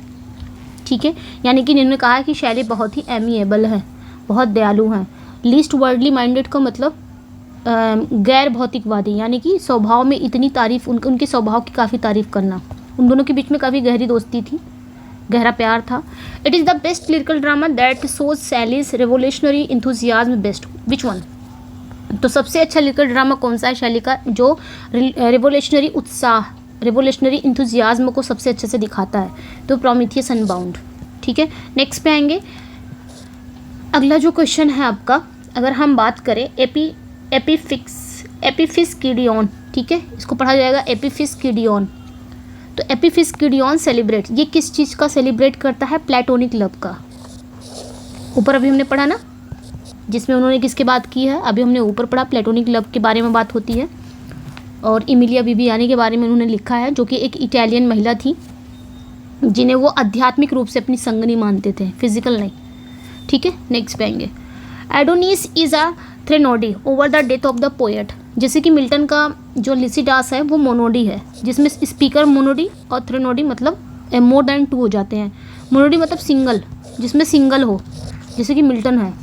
ठीक है, यानी कि इन्होंने कहा है कि शैली बहुत ही एमिएबल है, बहुत दयालु हैं। लीस्ट वर्ल्डली माइंडेड का मतलब गैर भौतिकवादी, यानी कि स्वभाव में इतनी तारीफ, उनके स्वभाव की काफ़ी तारीफ करना। उन दोनों के बीच में काफ़ी गहरी दोस्ती थी, गहरा प्यार था। It is the best lyrical drama that shows सैलीज revolutionary enthusiasm best. Which one? तो सबसे अच्छा लिरिकल ड्रामा कौन सा है शैली का, जो रेवोल्यूशनरी उत्साह, रेवोल्यूशनरी इंथुजियाज्म को सबसे अच्छे से दिखाता है? तो प्रोमीथियस अनबाउंड। ठीक है, नेक्स्ट पे आएंगे। अगला जो क्वेश्चन है आपका, अगर हम बात करें एपिफिस्किडियन। ठीक है, इसको पढ़ा जाएगा एपिफिस्किडियन। तो एपिफिस्किडियन सेलिब्रेट, ये किस चीज़ का सेलिब्रेट करता है? प्लेटोनिक लव का। ऊपर अभी हमने पढ़ा ना, जिसमें उन्होंने किसके बात की है? अभी हमने ऊपर पढ़ा, प्लेटोनिक लव के बारे में बात होती है। और इमिलिया बिबियानी के बारे में उन्होंने लिखा है, जो कि एक इटालियन महिला थी, जिन्हें वो आध्यात्मिक रूप से अपनी संगनी मानते थे, फिजिकल नहीं। ठीक है, नेक्स्ट पे आएंगे। Adonis is a threnody over the death of the poet. जैसे कि मिल्टन का जो लिसिडास है वो मोनोडी है, जिसमें स्पीकर मोनोडी और थ्रेनोडी मतलब मोर देन टू हो जाते हैं। मोनोडी मतलब सिंगल, जिसमें सिंगल हो, जैसे कि मिल्टन है।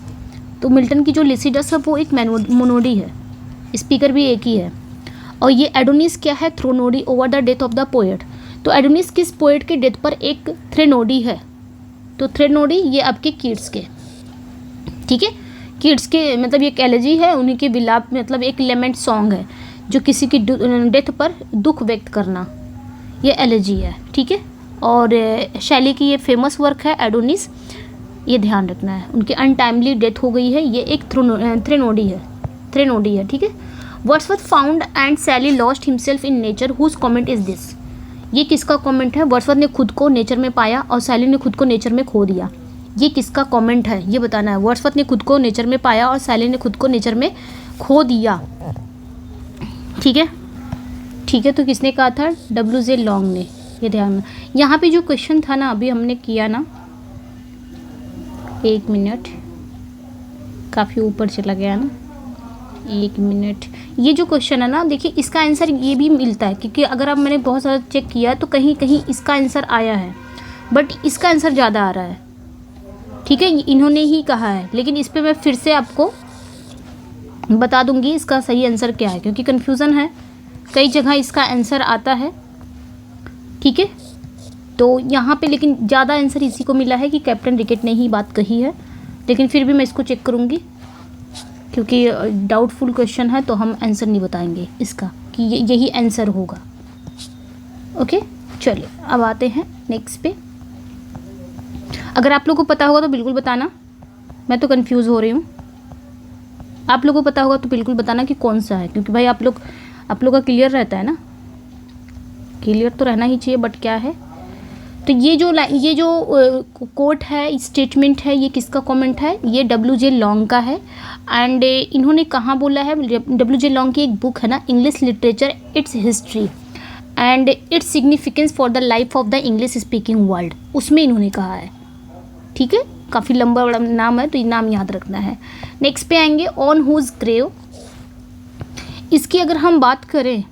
तो मिल्टन की जो लिसिडस है वो एक मोनोडी है, स्पीकर भी एक ही है। और ये एडोनिस क्या है? Threnody over the death of the poet. तो एडोनिस किस पोएट के डेथ पर एक थ्रेनोडी है? तो थ्रेनोडी ये आपके कीट्स के, ठीक है, कीट्स के मतलब ये एक एलेजी है, उन्हीं के विलाप, मतलब एक लेमेंट सॉन्ग है, जो किसी की डेथ पर दुख व्यक्त करना, ये एलेजी है। ठीक है, और शैली की ये फेमस वर्क है एडोनिस, ये ध्यान रखना है। उनकी अनटाइमली डेथ हो गई है, ये एक थ्रेनोडी है। ठीक है, Wordsworth found and Shelley lost himself in nature, whose comment is this. ये किसका कमेंट है? वर्ड्सवर्थ ने खुद को नेचर में पाया और सैली ने खुद को नेचर में खो दिया। ये किसका कमेंट है ये बताना है। वर्ड्सवर्थ ने खुद को नेचर में पाया और सैली ने खुद को नेचर में खो दिया। ठीक है, तो किसने कहा था? W.J. लॉन्ग ने। ये ध्यान में, यहाँ पे जो क्वेश्चन था ना, अभी हमने किया ना, एक मिनट, काफ़ी ऊपर चला गया ना, एक मिनट। ये जो क्वेश्चन है ना, देखिए इसका आंसर ये भी मिलता है, क्योंकि अगर अब मैंने बहुत सारा चेक किया तो कहीं कहीं इसका आंसर आया है, बट इसका आंसर ज़्यादा आ रहा है। ठीक है, इन्होंने ही कहा है, लेकिन इस पर मैं फिर से आपको बता दूंगी इसका सही आंसर क्या है, क्योंकि कन्फ्यूज़न है, कई जगह इसका आंसर आता है। ठीक है, तो यहाँ पे लेकिन ज़्यादा आंसर इसी को मिला है कि कैप्टन रिकेट ने ही बात कही है, लेकिन फिर भी मैं इसको चेक करूँगी, क्योंकि डाउटफुल क्वेश्चन है तो हम आंसर नहीं बताएंगे इसका कि यही आंसर होगा। ओके, चलिए अब आते हैं नेक्स्ट पे। अगर आप लोगों को पता होगा तो बिल्कुल बताना, मैं तो कंफ्यूज हो रही हूँ। आप लोगों को पता होगा तो बिल्कुल बताना कि कौन सा है, क्योंकि भाई आप लोग का क्लियर रहता है ना, क्लियर तो रहना ही चाहिए, बट क्या है। तो ये जो कोट है, स्टेटमेंट है, ये किसका कमेंट है? ये W.J. लॉन्ग का है। एंड इन्होंने कहाँ बोला है? W.J. लॉन्ग की एक बुक है ना, English literature it's history, and its significance for the life of the English speaking world, उसमें इन्होंने कहा है। ठीक है, काफ़ी लंबा बड़ा नाम है तो ये नाम याद रखना है। नेक्स्ट पे आएंगे ऑन हुज ग्रेव। इसकी अगर हम बात करें,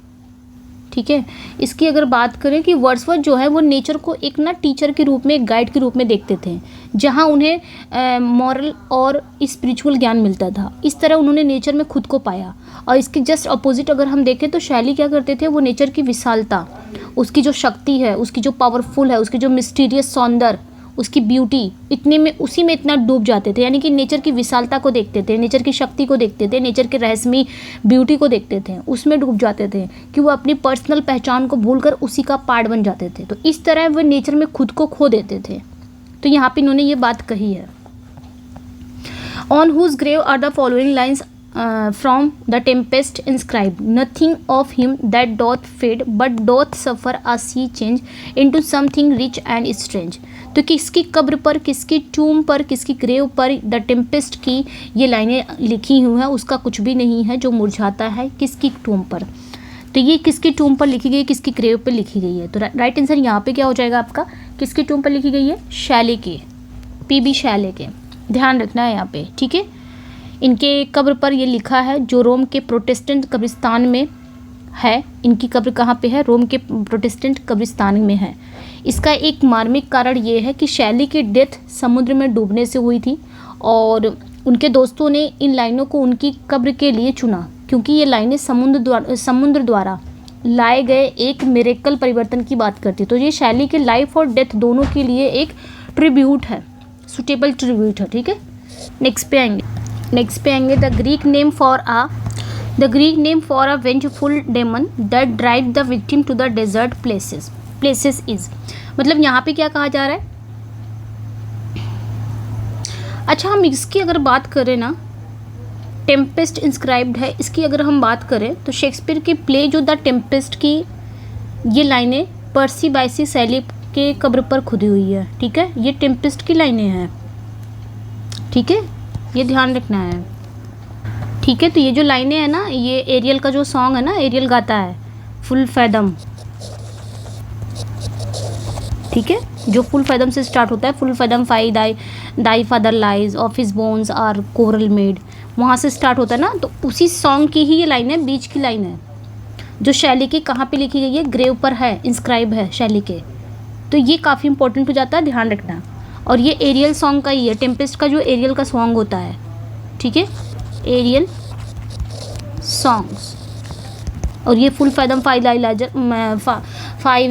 ठीक है, इसकी अगर बात करें कि वर्ड्सवर्थ जो है वो नेचर को एक ना टीचर के रूप में, एक गाइड के रूप में देखते थे, जहाँ उन्हें मॉरल और स्पिरिचुअल ज्ञान मिलता था। इस तरह उन्होंने नेचर में खुद को पाया। और इसके जस्ट अपोजिट अगर हम देखें तो शैली क्या करते थे, वो नेचर की विशालता, उसकी जो शक्ति है, उसकी जो पावरफुल है, उसकी जो मिस्टीरियस सौंदर्य, उसकी ब्यूटी, इतने में उसी में इतना डूब जाते थे। यानी कि नेचर की विशालता को देखते थे, नेचर की शक्ति को देखते थे, नेचर के रहस्यमयी ब्यूटी को देखते थे, उसमें डूब जाते थे कि वो अपनी पर्सनल पहचान को भूलकर उसी का पार्ट बन जाते थे। तो इस तरह वे नेचर में खुद को खो देते थे। तो यहाँ पे इन्होंने ये बात कही है। On whose grave are the following lines from the Tempest inscribe, nothing of him that doth fade but doth suffer a sea change into something rich and strange. तो किसकी कब्र पर, किसकी टूम पर, किसकी ग्रेव पर द टेम्पेस्ट की ये लाइनें लिखी हुई हैं, उसका कुछ भी नहीं है जो मुरझाता है। किसकी टूम पर, तो ये किसकी टूम पर लिखी गई, किसकी ग्रेव पर लिखी गई है। तो राइट आंसर यहाँ पे क्या हो जाएगा आपका, किसकी टूम पर लिखी गई है, शैले के, पीबी शैले के। ध्यान रखना है यहाँ पे, ठीक है। इनके कब्र पर ये लिखा है, जो रोम के प्रोटेस्टेंट कब्रिस्तान में है। इनकी कब्र कहाँ पे है, रोम के प्रोटेस्टेंट कब्रिस्तान में है। इसका एक मार्मिक कारण ये है कि शैली की डेथ समुद्र में डूबने से हुई थी और उनके दोस्तों ने इन लाइनों को उनकी कब्र के लिए चुना, क्योंकि ये लाइनें समुद्र द्वारा लाए गए एक मिरेकल परिवर्तन की बात करती। तो ये शैली के लाइफ और डेथ दोनों के लिए एक ट्रिब्यूट है, सुटेबल ट्रिब्यूट है, ठीक है। नेक्स्ट पे आएंगे the Greek name for a vengeful demon that drive the victim to the desert places is. मतलब यहाँ पे क्या कहा जा रहा है। अच्छा, हम इसकी अगर बात करें ना, टेम्पेस्ट इंस्क्राइब्ड है, इसकी अगर हम बात करें तो शेक्सपियर की प्ले जो द टेम्पेस्ट की ये लाइनें पर्सी बायसी शैली के कब्र पर खुदी हुई है, ठीक है। ये टेम्पेस्ट की लाइनें हैं, ठीक है, ये ध्यान रखना है, ठीक है। तो ये जो लाइनें हैं ना, ये एरियल का जो सॉन्ग है ना, एरियल गाता है फुल फैदम, ठीक है, जो फुल फैदम से स्टार्ट होता है, full fathom five thy father lies of his bones are coral made, वहाँ से स्टार्ट होता है ना। तो उसी सॉन्ग की ही ये लाइन है, बीच की लाइन है, जो शैली की कहाँ पे लिखी गई है, ग्रेव पर है, इंस्क्राइब है शैली के। तो ये काफ़ी इंपॉर्टेंट हो जाता है, ध्यान रखना। और ये एरियल सॉन्ग का ही है, टेम्पेस्ट का जो एरियल का सॉन्ग होता है, ठीक है, एरियल सॉन्ग्स। और ये full fathom five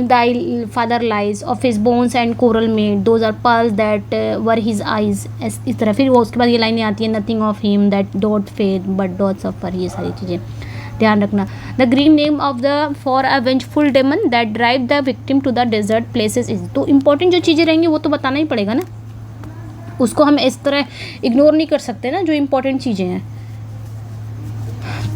thy father lies of his bones and coral made those are pearls that were his eyes, इस तरह। फिर वो उसके बाद ये लाइनें आती है, nothing of him that doth fade but doth suffer, ये सारी चीज़ें ध्यान रखना। The green name of the for a vengeful demon that drive the victim to the desert places is. तो इंपॉर्टेंट जो चीज़ें रहेंगी वो तो बताना ही पड़ेगा ना, उसको हम इस तरह इग्नोर नहीं कर सकते ना, जो इंपॉर्टेंट चीज़ें हैं।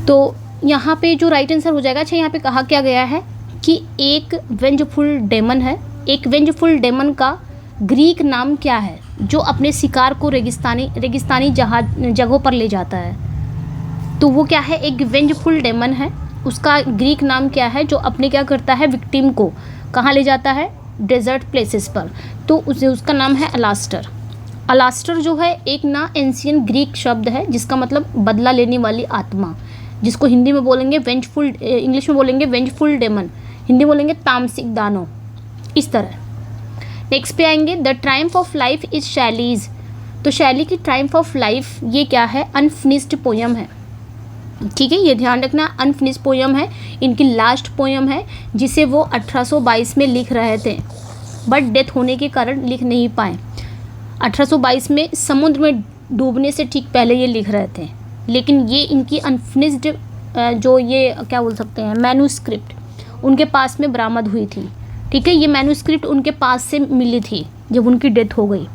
तो यहाँ पे जो राइट आंसर हो जाएगा, अच्छा यहाँ पे कहा क्या गया है कि एक वेंजफुल डेमन है। एक वेंजफुल डेमन का ग्रीक नाम क्या है, जो अपने शिकार को रेगिस्तानी जगहों पर ले जाता है। तो वो क्या है, एक वेंजफुल डेमन है, उसका ग्रीक नाम क्या है, जो अपने क्या करता है, विक्टिम को कहाँ ले जाता है, डेजर्ट प्लेसेस पर। तो उसका नाम है अलास्टर। अलास्टर जो है एक ना एंशियन ग्रीक शब्द है, जिसका मतलब बदला लेने वाली आत्मा, जिसको हिंदी में बोलेंगे वेंजफुल, इंग्लिश में बोलेंगे वेंजफुल डेमन, हिंदी बोलेंगे तामसिक दानव, इस तरह। नेक्स्ट पे आएंगे the Triumph of life is Shelley's. तो शैली की ट्रायम्फ ऑफ लाइफ ये क्या है, अनफिनिश्ड पोयम है, ठीक है, ये ध्यान रखना, अनफिनिश्ड पोयम है, इनकी लास्ट पोयम है, जिसे वो 1822 में लिख रहे थे, बट डेथ होने के कारण लिख नहीं पाए। 1822 में समुद्र में डूबने से ठीक पहले ये लिख रहे थे, लेकिन ये इनकी अनफिनिश्ड जो ये क्या बोल सकते हैं, मैन्यूस्क्रिप्ट उनके पास में बरामद हुई थी, ठीक है। ये मैन्यूस्क्रिप्ट उनके पास से मिली थी जब उनकी डेथ हो गई।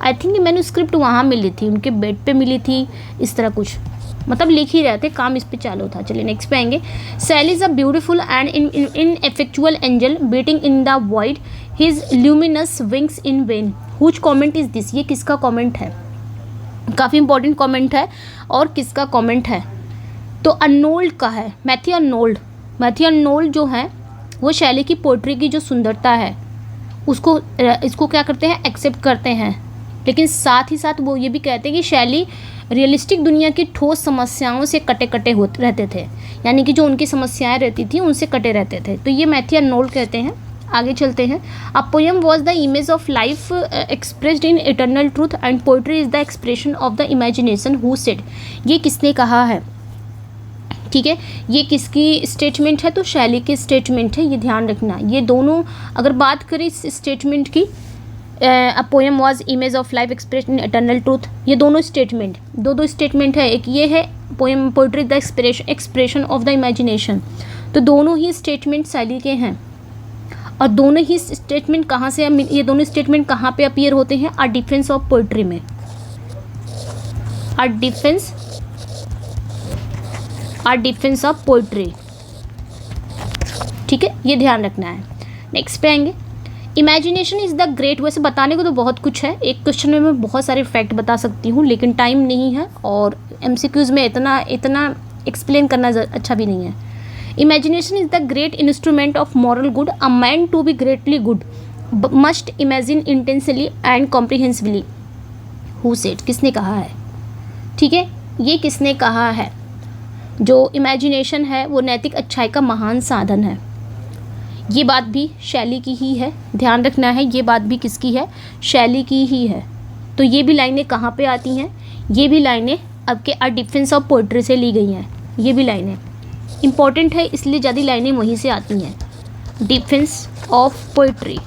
आई थिंक ये मैन्यूस्क्रिप्ट वहाँ मिली थी, उनके बेड पे मिली थी, इस तरह कुछ, मतलब लिख ही रहे थे, काम इस पे चालू था। चलिए नेक्स्ट पे आएंगे। Shelley is a beautiful and ineffectual angel beating in the void his luminous wings in vain whose comment is this. ये किसका कॉमेंट है, काफ़ी इंपॉर्टेंट कॉमेंट है, और किसका कॉमेंट है, तो अर्नोल्ड का है, मैथ्यू अर्नोल्ड जो है वो शैली की पोइट्री की जो सुंदरता है उसको इसको क्या करते हैं, एक्सेप्ट करते हैं, लेकिन साथ ही साथ वो ये भी कहते हैं कि शैली रियलिस्टिक दुनिया की ठोस समस्याओं से कटे कटे होते रहते थे, यानी कि जो उनकी समस्याएं रहती थी उनसे कटे रहते थे। तो ये मैथ्यू आर्नोल्ड कहते हैं। आगे चलते हैं। A poem was the image of life expressed in eternal truth and poetry is the expression of the imagination who said. ये किसने कहा है, ठीक है, ये किसकी स्टेटमेंट है, तो शैली की स्टेटमेंट है, ये ध्यान रखना। ये दोनों अगर बात करें इस स्टेटमेंट की, a poem was image of life expressed in eternal truth, ये दोनों स्टेटमेंट, दो स्टेटमेंट है। एक ये है poem poetry the expression of the imagination, तो दोनों ही स्टेटमेंट शैली के हैं। और दोनों ही स्टेटमेंट कहाँ से, ये दोनों स्टेटमेंट कहाँ पे अपीयर होते हैं, अ डिफेंस ऑफ पोइट्री में, अ डिफेंस ऑफ पोइट्री, ठीक है, ये ध्यान रखना है। नेक्स्ट पे आएंगे। इमेजिनेशन इज़ द ग्रेट, वैसे बताने को तो बहुत कुछ है, एक क्वेश्चन में मैं बहुत सारे फैक्ट बता सकती हूँ, लेकिन टाइम नहीं है और एमसीक्यूज़ में इतना एक्सप्लेन करना अच्छा भी नहीं है। Imagination is the great instrument of moral good, a man to be greatly good must imagine intensely and comprehensively. Who said, किसने कहा है, ठीक है, ये किसने कहा है। जो इमेजिनेशन है वो नैतिक अच्छाई का महान साधन है, ये बात भी शैली की ही है, ध्यान रखना है, ये बात भी किसकी है, शैली की ही है। तो ये भी लाइनें कहाँ पे आती हैं, ये भी लाइनें आपके अ डिफेंस ऑफ पोइट्री से ली गई हैं। ये भी लाइनें इंपॉर्टेंट है, इसलिए ज़्यादा लाइनें वहीं से आती हैं, डिफेंस ऑफ पोइट्री,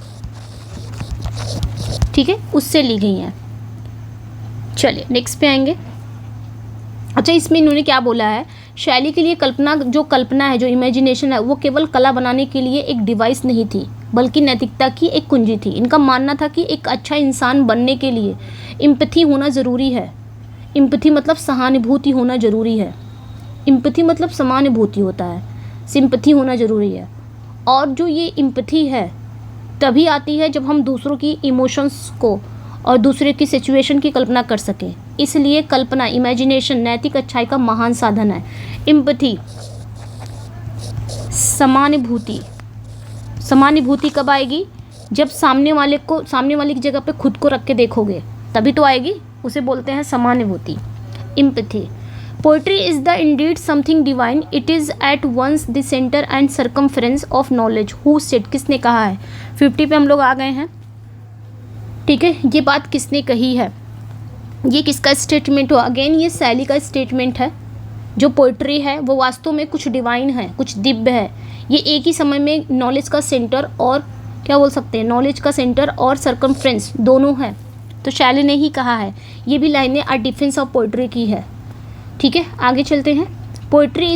ठीक है, उससे ली गई हैं। चलिए नेक्स्ट पे आएंगे। अच्छा, इसमें इन्होंने क्या बोला है, शैली के लिए कल्पना है, जो इमेजिनेशन है, वो केवल कला बनाने के लिए एक डिवाइस नहीं थी, बल्कि नैतिकता की एक कुंजी थी। इनका मानना था कि एक अच्छा इंसान बनने के लिए इम्पैथी होना ज़रूरी है। इम्पैथी मतलब सहानुभूति होना ज़रूरी है। इम्पैथी मतलब समानुभूति होता है, सिंपैथी होना ज़रूरी है। और जो ये इम्पैथी है तभी आती है जब हम दूसरों की इमोशंस को और दूसरे की सिचुएशन की कल्पना कर सकें। इसलिए कल्पना, इमेजिनेशन नैतिक अच्छाई का महान साधन है। एम्पैथी, समानुभूति कब आएगी, जब सामने वाले की जगह पे खुद को रख के देखोगे तभी तो आएगी, उसे बोलते हैं समानुभूति, empathy. Poetry is the indeed something divine, it is at once the centre and circumference of knowledge. Who said, किसने कहा है। 50 पे हम लोग आ गए हैं, ठीक है, ये बात किसने कही है, ये किसका स्टेटमेंट हो, अगेन ये शैली का स्टेटमेंट है। जो पोइट्री है वो वास्तव में कुछ डिवाइन है, कुछ दिव्य है। ये एक ही समय में नॉलेज का सेंटर और क्या बोल सकते हैं, नॉलेज का सेंटर और सर्कमफ्रेंस दोनों है। तो शैली ने ही कहा है। ये भी लाइनें अ डिफेंस ऑफ पोइट्री की है, ठीक है। आगे चलते हैं। Poetry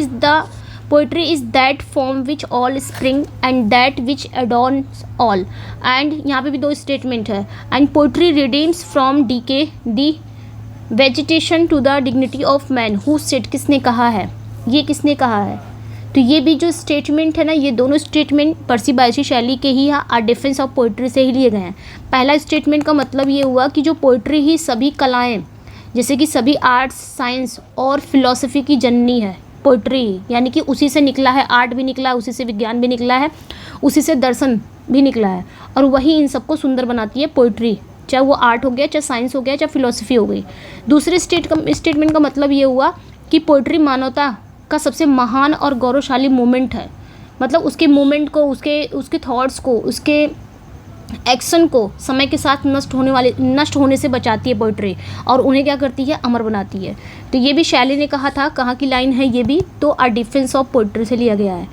is that form which all spring and that which adorns all. And यहाँ पे भी दो स्टेटमेंट है। And poetry redeems from decay the vegetation to the dignity of man. Who said, किसने कहा है, ये किसने कहा है। तो ये भी जो स्टेटमेंट है ना, ये दोनों स्टेटमेंट पर्सी बायसी शैली के ही आ डिफेंस ऑफ पोइट्री से ही लिए गए हैं। पहला स्टेटमेंट का मतलब ये हुआ कि जो पोइट्री ही सभी कलाएं, जैसे कि सभी आर्ट्स, साइंस और फिलॉसफी की जननी है पोइट्री, यानी कि उसी से निकला है, आर्ट भी निकला है, उसी से विज्ञान भी निकला है, उसी से दर्शन भी निकला है, और वही इन सबको सुंदर बनाती है पोइट्री, चाहे वो आर्ट हो गया, चाहे साइंस हो गया, चाहे फिलॉसफी हो गई। दूसरे स्टेटमेंट का मतलब ये हुआ कि पोइट्री मानवता का सबसे महान और गौरवशाली मोमेंट है। मतलब उसके मोमेंट को, उसके थॉट्स को, उसके एक्शन को समय के साथ नष्ट होने से बचाती है पोइट्री, और उन्हें क्या करती है, अमर बनाती है। तो ये भी शैली ने कहा था। कहाँ की लाइन है ये भी, तो अ डिफेंस ऑफ पोइट्री से लिया गया है।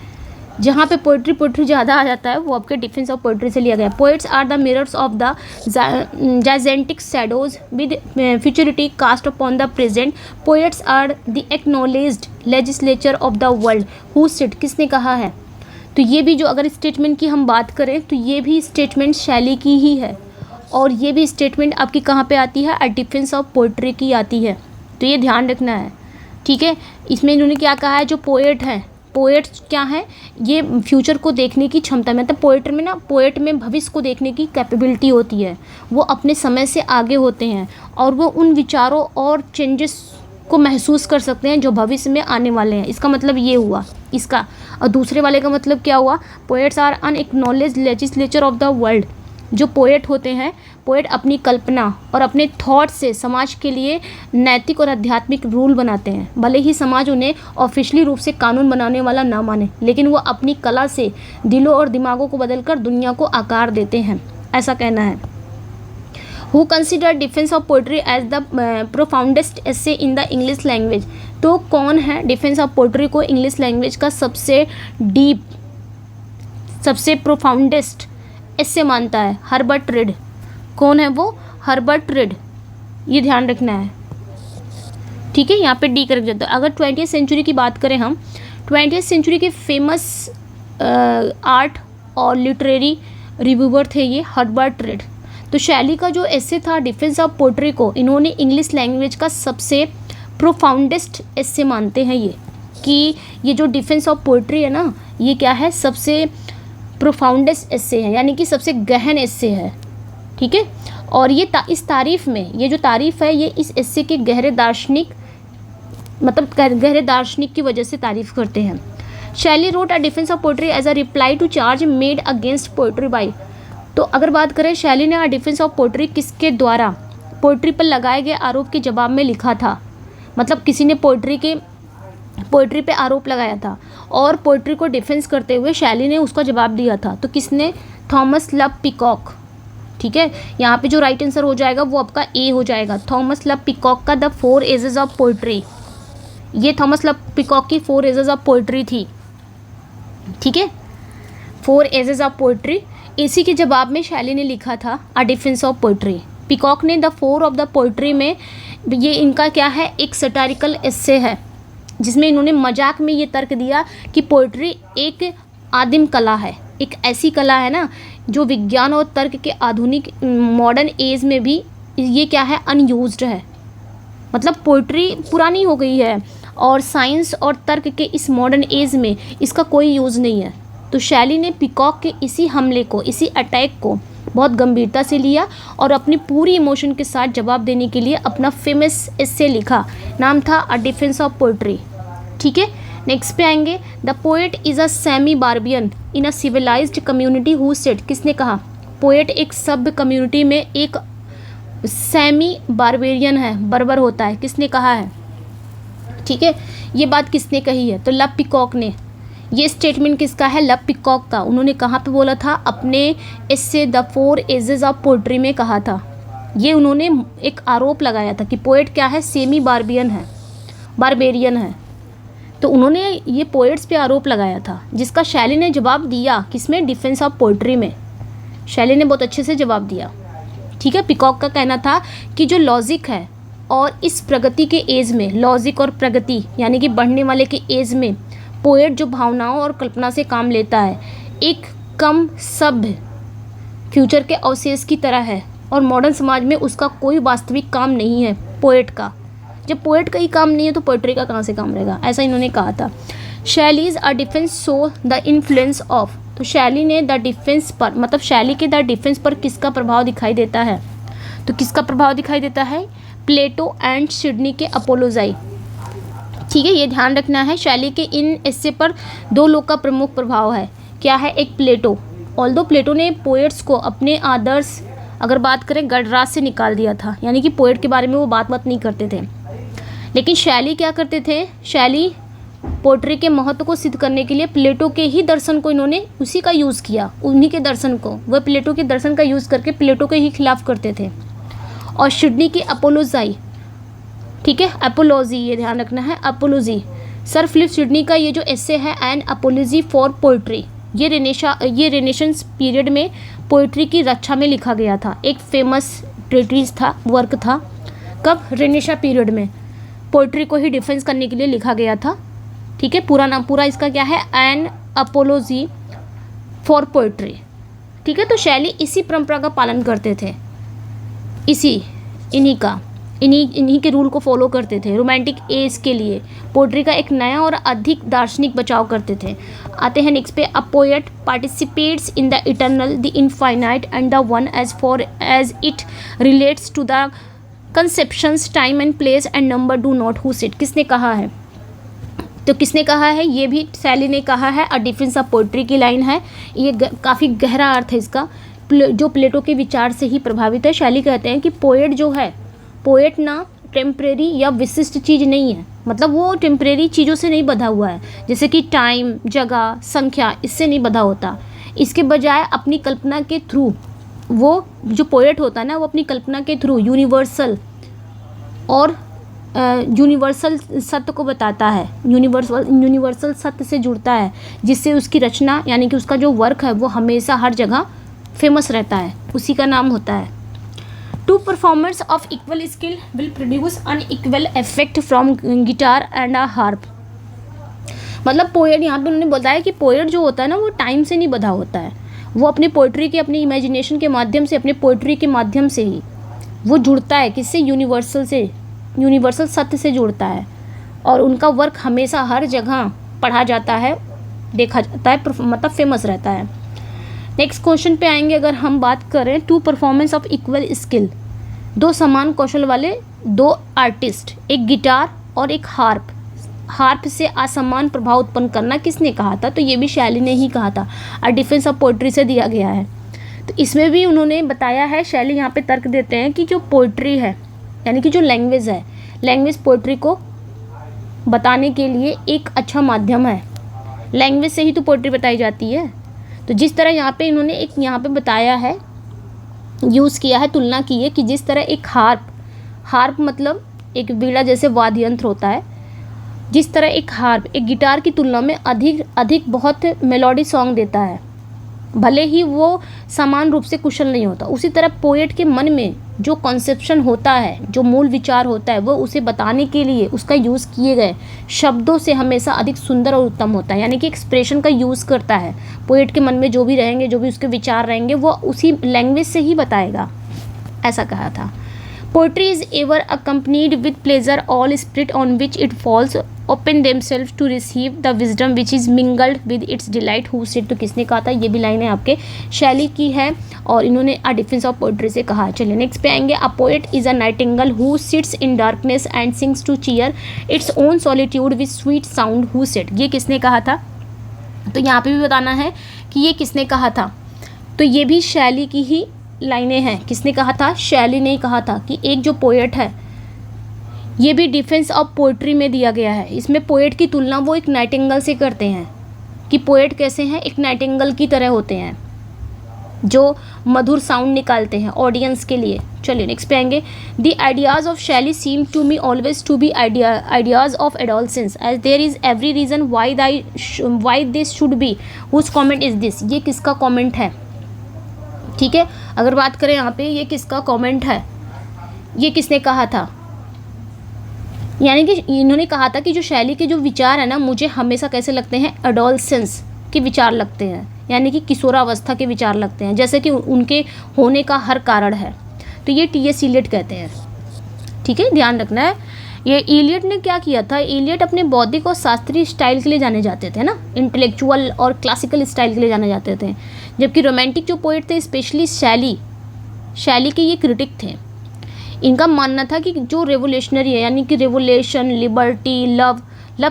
जहाँ पे पोइट्री ज़्यादा आ जाता है वो आपके डिफेंस ऑफ पोइट्री से लिया गया है। Poets are the mirrors of the gigantic shadows with futurity cast upon the present. Poets are the acknowledged legislature of the world. Who said, किसने कहा है। तो ये भी जो अगर स्टेटमेंट की हम बात करें तो ये भी स्टेटमेंट शैली की ही है, और ये भी स्टेटमेंट आपकी कहाँ पे आती है, अ डिफेंस ऑफ पोइट्री की आती है। तो ये ध्यान रखना है, ठीक है। इसमें इन्होंने क्या कहा है, जो पोएट हैं, पोएट्स क्या है, ये फ्यूचर को देखने की क्षमता, मतलब पोएट में भविष्य को देखने की कैपेबिलिटी होती है। वो अपने समय से आगे होते हैं और वो उन विचारों और चेंजेस को महसूस कर सकते हैं जो भविष्य में आने वाले हैं। इसका मतलब ये हुआ इसका। और दूसरे वाले का मतलब क्या हुआ, poets are unacknowledged legislature of the world. जो पोएट होते हैं, पोएट अपनी कल्पना और अपने थॉट से समाज के लिए नैतिक और आध्यात्मिक रूल बनाते हैं। भले ही समाज उन्हें ऑफिशियली रूप से कानून बनाने वाला ना माने, लेकिन वो अपनी कला से दिलों और दिमागों को बदलकर दुनिया को आकार देते हैं, ऐसा कहना है। Who consider defense of poetry as the profoundest essay in the English language? तो कौन है डिफेंस ऑफ पोइट्री को इंग्लिश लैंग्वेज का सबसे डीप, सबसे प्रोफाउंडेस्ट एसे मानता है? Herbert read. कौन है वो? Herbert read. ये ध्यान रखना है, ठीक है। यहाँ पे डी कर जाता है। अगर 20वीं सेंचुरी की बात करें हम, 20वीं सेंचुरी के फेमस आर्ट और लिटरेरी रिव्यूअर थे ये हर्बर्ट रीड। तो शैली का जो एसे था डिफेंस ऑफ पोइट्री को इन्होंने इंग्लिश लैंग्वेज का सबसे प्रोफाउंडेस्ट एसे मानते हैं ये, कि ये जो डिफेंस ऑफ पोइट्री है ना, ये क्या है, सबसे प्रोफाउंडेस्ट एसे है, यानी कि सबसे गहन एसे है, ठीक है। और ये इस तारीफ़ में, ये जो तारीफ़ है, ये इस एसे के गहरे दार्शनिक, मतलब गहरे दार्शनिक की वजह से तारीफ़ करते हैं। Shelley wrote a defence of poetry as a reply to charge made against poetry by. तो अगर बात करें शैली ने डिफेंस ऑफ पोइट्री किसके द्वारा पोइट्री पर लगाए गए आरोप के जवाब में लिखा था, मतलब किसी ने पोइट्री पे आरोप लगाया था और पोइट्री को डिफेंस करते हुए शैली ने उसका जवाब दिया था। तो किसने? थॉमस लव पिकॉक, ठीक है। यहाँ पे जो राइट आंसर हो जाएगा वो आपका ए हो जाएगा। थॉमस लव पिकॉक का द 4 एजेस ऑफ पोइट्री, ये थॉमस लव पिकॉक की 4 एजेस ऑफ पोइट्री थी, ठीक है। 4 एजेस ऑफ पोइट्री, इसी के जवाब में शैली ने लिखा था अ डिफेंस ऑफ पोइट्री। पिकॉक ने द 4 ऑफ द पोइट्री में, ये इनका क्या है, एक सटारिकल एस्से है जिसमें इन्होंने मजाक में ये तर्क दिया कि पोइट्री एक आदिम कला है, एक ऐसी कला है ना जो विज्ञान और तर्क के आधुनिक मॉडर्न एज में भी ये क्या है, अनयूज्ड है। मतलब पोइट्री पुरानी हो गई है और साइंस और तर्क के इस मॉडर्न एज में इसका कोई यूज़ नहीं है। तो शैली ने पिकॉक के इसी हमले को, इसी अटैक को बहुत गंभीरता से लिया और अपनी पूरी इमोशन के साथ जवाब देने के लिए अपना फेमस एस्से लिखा, नाम था अ डिफेंस ऑफ पोइट्री, ठीक है। नेक्स्ट पे आएंगे, the poet is a semi barbarian in a civilised community who said. किसने कहा? पोएट एक सभ्य कम्युनिटी में एक सेमी बार्बेरियन है, बर्बर होता है। किसने कहा है? ठीक है, ये बात किसने कही है? तो लव पिकॉक ने। ये स्टेटमेंट किसका है? लव पिकॉक का। उन्होंने कहाँ पे बोला था? अपने इससे द 4 एजेस ऑफ पोइट्री में कहा था। ये उन्होंने एक आरोप लगाया था कि पोएट क्या है, सेमी बार्बियन है, बारबेरियन है। तो उन्होंने ये पोएट्स पे आरोप लगाया था, जिसका शैली ने जवाब दिया किसमें? डिफेंस ऑफ पोइट्री में। शैली ने बहुत अच्छे से जवाब दिया, ठीक है। पिकॉक का कहना था कि जो लॉजिक है और इस प्रगति के एज में, लॉजिक और प्रगति यानी कि बढ़ने वाले के एज में, पोएट जो भावनाओं और कल्पना से काम लेता है, एक कम सभ्य फ्यूचर के अवशेष की तरह है और मॉडर्न समाज में उसका कोई वास्तविक काम नहीं है पोएट का। जब पोएट का ही काम नहीं है तो पोएट्री का कहाँ से काम रहेगा, ऐसा इन्होंने कहा था। Shelley's a defence so the influence of. तो शैली ने द डिफेंस पर, मतलब शैली के द डिफेंस पर किसका प्रभाव दिखाई देता है? तो किसका प्रभाव दिखाई देता है? प्लेटो एंड सिडनी के अपोलोजाई, ठीक है। ये ध्यान रखना है, शैली के इन एस्से पर 2 लोग का प्रमुख प्रभाव है। क्या है? एक प्लेटो। ऑल्दो प्लेटो ने पोएट्स को अपने आदर्श, अगर बात करें, गणराज से निकाल दिया था, यानी कि पोएट के बारे में वो बात नहीं करते थे। लेकिन शैली क्या करते थे? शैली पोएट्री के महत्व को सिद्ध करने के लिए प्लेटो के ही दर्शन को, इन्होंने उसी का यूज़ किया, उन्हीं के दर्शन को, वह प्लेटो के दर्शन का यूज़ करके प्लेटो के ही खिलाफ करते थे। और सिडनी की अपोलोजाई, ठीक है, अपोलॉजी, ये ध्यान रखना है, अपोलॉजी। सर फिलिप सिडनी का ये जो एस्से है, एन अपोलॉजी फॉर पोइट्री, ये रेनेशंस पीरियड में पोइट्री की रक्षा में लिखा गया था। एक फेमस ट्रीटीज था, वर्क था। कब? रेनेशा पीरियड में पोइट्री को ही डिफेंस करने के लिए लिखा गया था, ठीक है। पूरा इसका क्या है? एन अपोलॉजी फॉर पोइट्री, ठीक है। तो शैली इसी परंपरा का पालन करते थे, इन्हीं के रूल को फॉलो करते थे। रोमांटिक एज के लिए पोइट्री का एक नया और अधिक दार्शनिक बचाव करते थे। आते हैं नेक्स्ट पे, a poet participates in the eternal, the infinite and the one as for as it relates to the conceptions time and place and number do not who said, किसने कहा है? तो किसने कहा है? ये भी शैली ने कहा है। अ डिफेंस ऑफ पोइट्री की लाइन है, ये काफ़ी गहरा अर्थ है इसका, जो प्लेटो के विचार से ही प्रभावित है। शैली कहते हैं कि पोएट जो है, पोएट ना टेम्परेरी या विशिष्ट चीज़ नहीं है, मतलब वो टेम्परेरी चीज़ों से नहीं बंधा हुआ है, जैसे कि टाइम, जगह, संख्या, इससे नहीं बंधा होता। इसके बजाय अपनी कल्पना के थ्रू, वो जो पोएट होता है ना, वो अपनी कल्पना के थ्रू यूनिवर्सल और यूनिवर्सल सत्य को बताता है, यूनिवर्सल सत्य से जुड़ता है, जिससे उसकी रचना यानी कि उसका जो वर्क है वो हमेशा हर जगह फेमस रहता है, उसी का नाम होता है। Two performers of equal skill will produce unequal effect from guitar and a harp. मतलब पोएट, यहाँ पे उन्होंने बताया कि पोएट जो होता है ना, वो टाइम से नहीं बंधा होता है, वो अपने पोइट्री के, अपनी इमेजिनेशन के माध्यम से, अपने पोइट्री के माध्यम से ही वो जुड़ता है, किससे? यूनिवर्सल से, यूनिवर्सल सत्य से जुड़ता है, और उनका वर्क हमेशा हर जगह पढ़ा जाता है, देखा जाता है, मतलब फेमस रहता है। नेक्स्ट क्वेश्चन पे आएंगे। अगर हम बात करें two performance of equal skill, दो समान कौशल वाले दो आर्टिस्ट, एक गिटार और एक हार्प, हार्प से असमान प्रभाव उत्पन्न करना, किसने कहा था? तो ये भी शैली ने ही कहा था। अ डिफेंस ऑफ पोइट्री से दिया गया है। तो इसमें भी उन्होंने बताया है, शैली यहाँ पे तर्क देते हैं कि जो पोइट्री है यानी कि जो लैंग्वेज है, लैंग्वेज पोइट्री को बताने के लिए एक अच्छा माध्यम है। लैंग्वेज से ही तो पोइट्री बताई जाती है। तो जिस तरह यहाँ पे इन्होंने एक यहाँ पे बताया है, यूज़ किया है, तुलना की है कि जिस तरह एक हार्प मतलब एक वीणा जैसे वाद्य यंत्र होता है, जिस तरह एक हार्प एक गिटार की तुलना में अधिक बहुत मेलोडी सॉन्ग देता है, भले ही वो समान रूप से कुशल नहीं होता, उसी तरह पोएट के मन में जो कॉन्सेप्शन होता है, जो मूल विचार होता है, वो उसे बताने के लिए उसका यूज़ किए गए शब्दों से हमेशा अधिक सुंदर और उत्तम होता है। यानी कि एक्सप्रेशन का यूज़ करता है। पोएट के मन में जो भी रहेंगे, जो भी उसके विचार रहेंगे, वो उसी लैंग्वेज से ही बताएगा, ऐसा कहा था। Poetry is ever accompanied with pleasure all spirit on which it falls open themselves to receive the wisdom which is mingled with its delight who said. तो किसने कहा था? ये भी लाइन है आपके शैली की है, और इन्होंने अ डिफेंस ऑफ पोएट्री से कहा। चलिए नेक्स्ट पे आएंगे। A poet is a nightingale who sits in darkness and sings to cheer its own solitude with sweet sound who said. ये किसने कहा था? तो यहाँ पे भी बताना है कि ये किसने कहा था। तो ये भी शैली की ही लाइनें हैं। किसने कहा था? शैली ने ही कहा था कि एक जो पोएट है, ये भी डिफेंस ऑफ पोएट्री में दिया गया है। इसमें पोएट की तुलना वो एक नाइटिंगेल से करते हैं कि पोएट कैसे हैं, एक नाइटिंगेल की तरह होते हैं जो मधुर साउंड निकालते हैं ऑडियंस के लिए। चलिए नेक्स्ट पे आएंगे। The ideas of Shelley seem to me always to be ideas of adolescence as there is every reason why this should be whose comment is this. ये किसका कॉमेंट है? ठीक है, अगर बात करें यहाँ पे, ये किसका कमेंट है? ये किसने कहा था? यानी कि इन्होंने कहा था कि जो शैली के जो विचार है ना, मुझे हमेशा कैसे लगते हैं? एडोलसेंस के विचार लगते हैं, यानी कि किशोरावस्था के विचार लगते हैं, जैसे कि उनके होने का हर कारण है। तो ये टी.एस. इलियट कहते हैं। ठीक है, ध्यान रखना है। ये इलियट ने क्या किया था? इलियट अपने बौद्धिक और शास्त्रीय स्टाइल के लिए जाने जाते थे ना, इंटेलेक्चुअल और क्लासिकल स्टाइल के लिए जाने जाते थे, जबकि रोमांटिक जो पोएट थे, स्पेशली शैली के ये क्रिटिक थे। इनका मानना था कि जो रेवोल्यूशनरी है, यानी कि रेवोल्यूशन, लिबर्टी, लव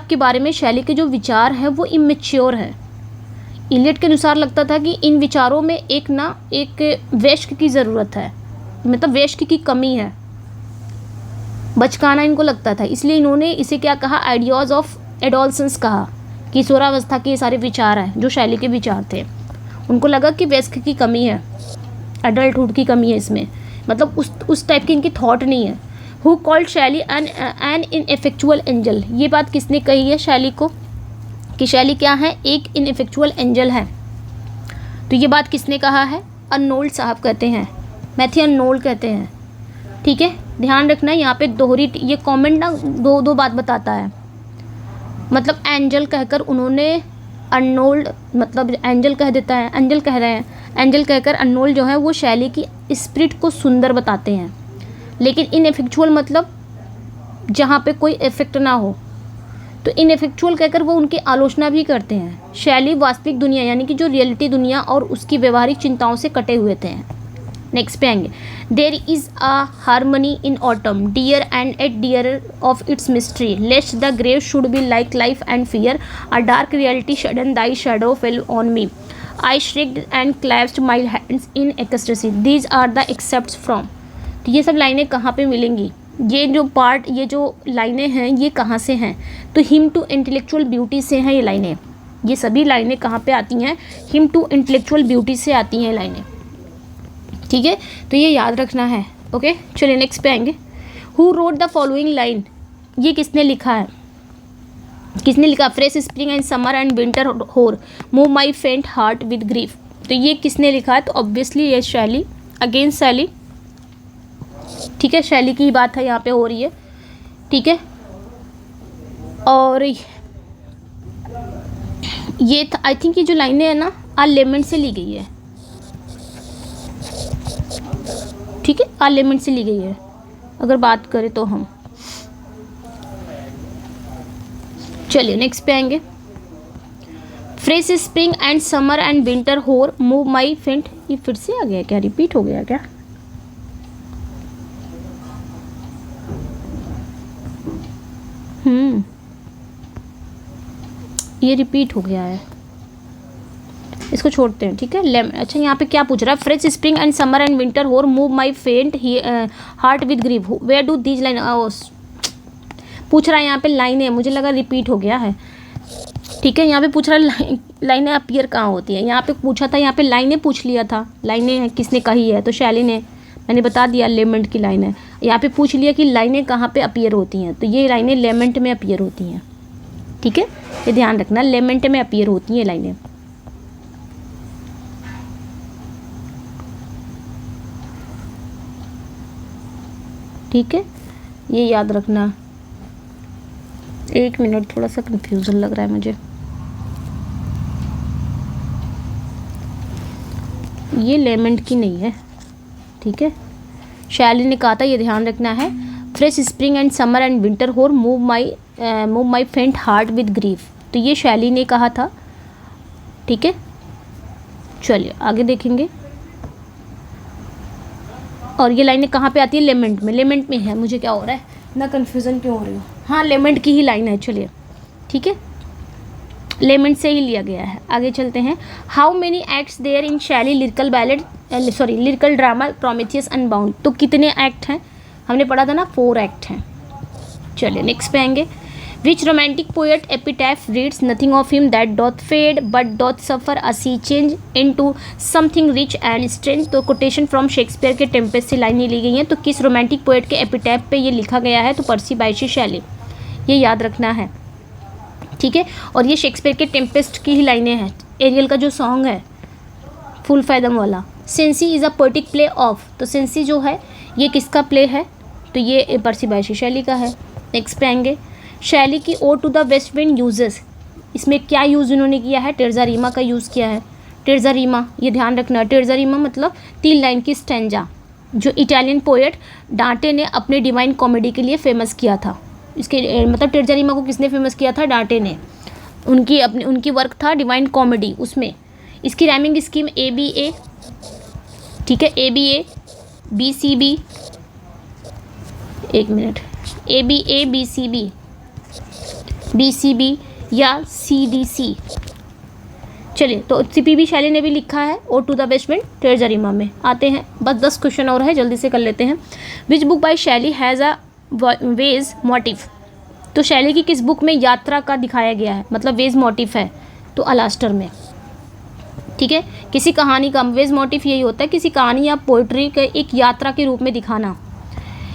के बारे में शैली के जो विचार हैं वो इमेच्योर है। इलियट के अनुसार लगता था कि इन विचारों में एक वैश्य की ज़रूरत है, मतलब वैश्य की कमी है, बचकाना इनको लगता था। इसलिए इन्होंने इसे क्या कहा? आइडियाज़ ऑफ एडोलसेंस कहा। किशोरावस्था के सारे विचार हैं जो शैली के विचार थे, उनको लगा कि वयस्क की कमी है, एडल्टहुड की कमी है इसमें, मतलब उस टाइप की इनकी थॉट नहीं है। हु कॉल्ड शैली एन इनएफेक्चुअल एंजल। ये बात किसने कही है शैली को कि शैली क्या है? एक इनएफेक्चुअल एंजल है। तो ये बात किसने कहा है? अर्नोल्ड साहब कहते हैं, मैथ्यू अर्नोल्ड कहते हैं। ठीक है, ध्यान रखना यहाँ पे दोहरी, ये कमेंट ना दो बात बताता है। मतलब एंजल कहकर उन्होंने अर्नोल्ड, मतलब एंजल कह देता है, एंजल कह रहे हैं, एंजल कहकर अर्नोल्ड जो है वो शैली की स्पिरिट को सुंदर बताते हैं। लेकिन इनएफेक्चुअल मतलब जहाँ पे कोई इफेक्ट ना हो, तो इनएफेक्चुअल कहकर वो उनकी आलोचना भी करते हैं। शैली वास्तविक दुनिया यानी कि जो रियलिटी दुनिया और उसकी व्यवहारिक चिंताओं से कटे हुए थे। नेक्स्ट पे आएंगे। There is a harmony in autumn dear and at dear of its mystery lest the grave should be like life and fear a dark reality sudden thy shadow fell on me I shrieked and clasped my hands in ecstasy these are the except from. तो ये सब लाइनें कहाँ पे मिलेंगी, ये जो लाइनें हैं ये कहाँ से हैं, तो हिम टू इंटेलेक्चुअल ब्यूटी से हैं ये लाइनें। ये सभी लाइनें कहाँ पे आती हैं, हिम टू इंटेलेक्चुअल ब्यूटी से आती हैं लाइनें, ठीक है। तो ये याद रखना है। ओके चलिए नेक्स्ट पे आएंगे। Who wrote the following line, ये किसने लिखा है, किसने लिखा, fresh spring and summer and winter hoar move my faint heart with grief. तो ये किसने लिखा है, तो ऑब्वियसली ये शैली, अगेन शैली, ठीक है, शैली की बात है यहाँ पे हो रही है, ठीक है। और ये आई थिंक ये जो लाइनें हैं ना आर्लेमेंट से ली गई है, ठीक है, आर्लेमेंट से ली गई है अगर बात करें तो हम। चलिए नेक्स्ट पे आएंगे। Fresh spring and summer and winter hoar move my फेंट, ये फिर से आ गया क्या, रिपीट हो गया क्या, ये रिपीट हो गया है, इसको छोड़ते हैं, ठीक है। अच्छा यहाँ पे क्या पूछ रहा है, fresh spring and summer and winter hoar move my faint heart with grief where do these line, पूछ रहा है यहाँ पे लाइनें, मुझे लगा रिपीट हो गया है, ठीक है। यहाँ पे पूछ रहा है लाइनें अपीयर कहाँ होती है, यहाँ पे पूछा था, यहाँ पे लाइनें पूछ लिया था, लाइनें किसने कही है, तो शैली ने, मैंने बता दिया लेमेंट की लाइन है। यहाँ पे पूछ लिया कि लाइनें कहाँ पे अपीयर होती हैं, तो ये लाइनें लेमेंट में अपीयर होती हैं, ठीक है, ये ध्यान रखना, लेमेंट में अपीयर होती हैं लाइनें। ठीक है, ये याद रखना। एक मिनट, थोड़ा सा कंफ्यूजन लग रहा है मुझे, ये लेमेंट की नहीं है, ठीक है। शैली ने कहा था, ये ध्यान रखना है, fresh spring and summer and winter hoar move my faint heart with grief, तो ये शैली ने कहा था, ठीक है। चलिए आगे देखेंगे। और ये लाइनें कहाँ पे आती है, लेमेंट में, लेमेंट में है, मुझे क्या हो रहा है ना, कन्फ्यूज़न क्यों हो रही हो, हाँ लेमेंट की ही लाइन है, चलिए ठीक है, लेमेंट से ही लिया गया है। आगे चलते हैं। How many acts there in Shelley lyrical ballad, lyrical drama Prometheus Unbound, तो कितने एक्ट हैं, हमने पढ़ा था ना 4 एक्ट हैं। चलिए नेक्स्ट पे आएंगे। Which romantic poet epitaph reads nothing of him that doth fade but doth suffer a sea change into something rich and strange, तो कोटेशन फ्रॉम शेक्सपियर के टेम्पेस्ट से लाइनें ली गई हैं, तो किस रोमांटिक पोएट के एपिटैफ पे ये लिखा गया है, तो पर्सी बायशे शैली, ये याद रखना है, ठीक है। और ये शेक्सपियर के टेम्पेस्ट की ही लाइनें हैं, एरियल का जो सॉन्ग है फुल फैदम वाला। Sensi is a poetic play of, तो सेंसी जो है ये किसका प्ले है, तो ये पर्सी बायशे शैली का है। नेक्स्ट पे आएंगे। शैली की ode to the west wind uses, इसमें क्या यूज़ इन्होंने किया है, टेर्जा रीमा का यूज़ किया है। टेर्जा रीमा, ये ध्यान रखना, टेर्जा रीमा मतलब 3 लाइन की स्टैंजा, जो इटालियन पोएट डांटे ने अपने डिवाइन कॉमेडी के लिए फेमस किया था। इसके मतलब टेर्जा रीमा को किसने फेमस किया था, डांटे ने, उनकी वर्क था डिवाइन कॉमेडी, उसमें इसकी राइमिंग स्कीम ABA, ठीक है, ABA BCB, एक मिनट, ABA BCB या CDC। चलिए, तो CPB शैली ने भी लिखा है O to the west wind terza rima में। आते हैं, बस 10 क्वेश्चन और है, जल्दी से कर लेते हैं। विच बुक बाय शैली हैज़ अ वेज मोटिव, तो शैली की किस बुक में यात्रा का दिखाया गया है, मतलब वेज मोटिव है, तो अलास्टर में, ठीक है। किसी कहानी का वेज मोटिव यही होता है, किसी कहानी या पोइट्री के एक यात्रा के रूप में दिखाना।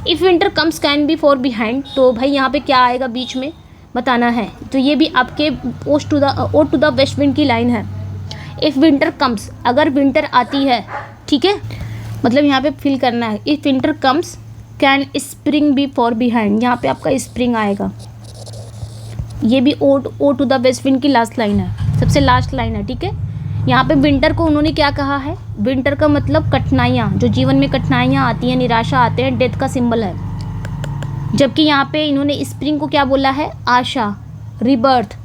If winter comes can be for behind, तो भाई यहाँ पे क्या आएगा बीच में बताना है, तो ये भी आपके ode to the west wind की लाइन है। इफ़ विंटर कम्स, अगर विंटर आती है, ठीक है, मतलब यहाँ पे फिल करना है। If winter comes can spring be for behind, यहाँ पे आपका स्प्रिंग आएगा। ये भी ode to the west wind की लास्ट लाइन है, सबसे लास्ट लाइन है, ठीक है। यहाँ पे विंटर को उन्होंने क्या कहा है, विंटर का मतलब कठिनाइयाँ, जो जीवन में कठिनाइयाँ आती हैं, निराशा आते हैं, डेथ का सिंबल है। जबकि यहाँ पे इन्होंने स्प्रिंग को क्या बोला है, आशा, रिबर्थ,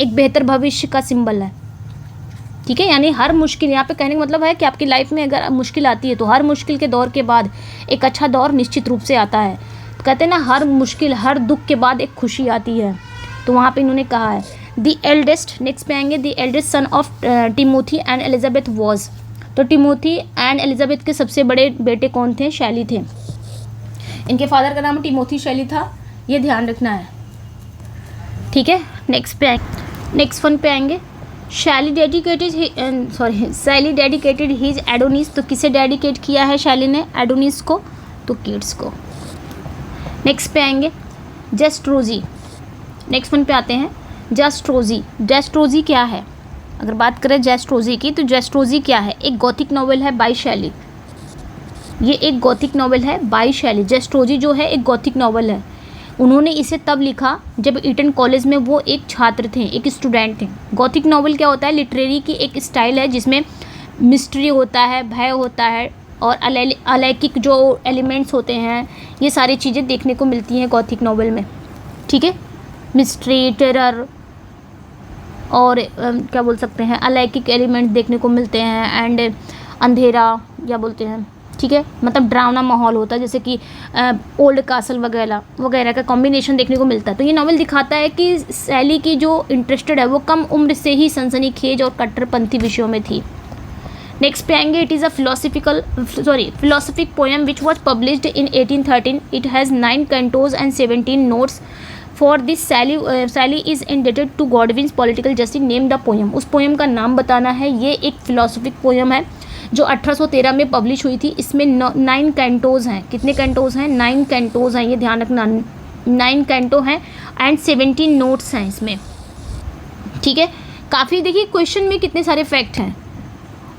एक बेहतर भविष्य का सिंबल है, ठीक है, यानी हर मुश्किल, यहाँ पे कहने का मतलब है कि आपकी लाइफ में अगर मुश्किल आती है तो हर मुश्किल के दौर के बाद एक अच्छा दौर निश्चित रूप से आता है। तो कहते हैं ना, हर मुश्किल, हर दुख के बाद एक खुशी आती है। तो वहाँ पे इन्होंने कहा है द एल्डेस्ट, नेक्स्ट पे आएंगे, the eldest son of Timothy and Elizabeth was. तो टिमोथी एंड एलिजाबेथ के सबसे बड़े बेटे कौन थे? शैली थे। इनके फादर का नाम टिमोथी शैली था, ये ध्यान रखना है, ठीक है। नेक्स्ट वन पे आएंगे, शैली डेडिकेटेड हिज एडोनिस। तो किसे डेडिकेट किया है शैली ने? एडोनिस को, तो किड्स को। नेक्स्ट पे आएंगे जेस्ट्रोजी। नेक्स्ट वन पे आते हैं जेस्ट्रोजी। जेस्ट्रोजी क्या है? अगर बात करें जेस्ट्रोजी की, तो जेस्ट्रोजी क्या है? एक गॉथिक नॉवेल है बाय शैली। ये एक गॉथिक नॉवेल है बाय शैली। जेस्ट्रोजी जो है एक गॉथिक नॉवेल है। उन्होंने इसे तब लिखा जब ईटन कॉलेज में वो एक छात्र थे, एक स्टूडेंट थे। गॉथिक नॉवेल क्या होता है? लिटरेरी की एक स्टाइल है जिसमें मिस्ट्री होता है, भय होता है और अलौकिक जो एलिमेंट्स होते हैं, ये सारी चीज़ें देखने को मिलती हैं गॉथिक नॉवेल में, ठीक है। मिस्ट्री, टेरर और क्या बोल सकते हैं, अलौकिक एलिमेंट्स देखने को मिलते हैं, एंड अंधेरा या बोलते हैं, ठीक है, मतलब डरावना माहौल होता है, जैसे कि ओल्ड कासल वगैरह वगैरह का कॉम्बिनेशन देखने को मिलता है। तो ये नॉवेल दिखाता है कि शैली की जो इंटरेस्टेड है वो कम उम्र से ही सनसनीखेज और कट्टरपंथी विषयों में थी। नेक्स्ट पे आएंगे, it is a philosophic poem which was published in 1813। It has 9 cantos and 17 notes. For this Shelley is indebted to Godwin's political justice name the poem. उस पोएम का नाम बताना है। ये एक फिलोसफिक पोएम है जो 1813 में पब्लिश हुई थी। इसमें 9 कैंटोज हैं। कितने कैंटोज हैं? 9 कैंटोज हैं, ये ध्यान रखना, 9 कैंटो हैं एंड 17 नोट्स हैं इसमें, ठीक है। काफ़ी देखिए क्वेश्चन में कितने सारे फैक्ट हैं।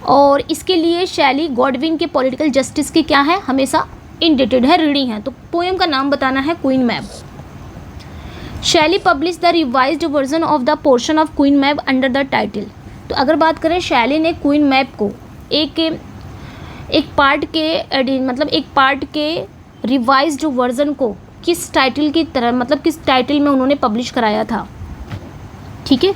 और इसके लिए शैली गॉडविन के पॉलिटिकल जस्टिस की क्या है? हमेशा इंडेटेड है, ऋणी है। तो पोएम का नाम बताना है क्वीन मैब। शैली publish the revised version of the portion of queen मैब अंडर द टाइटल। तो अगर बात करें, शैली ने क्वीन मैब को एक पार्ट के रिवाइज्ड वर्जन को किस टाइटल की तरह, मतलब किस टाइटल में उन्होंने पब्लिश कराया था, ठीक है।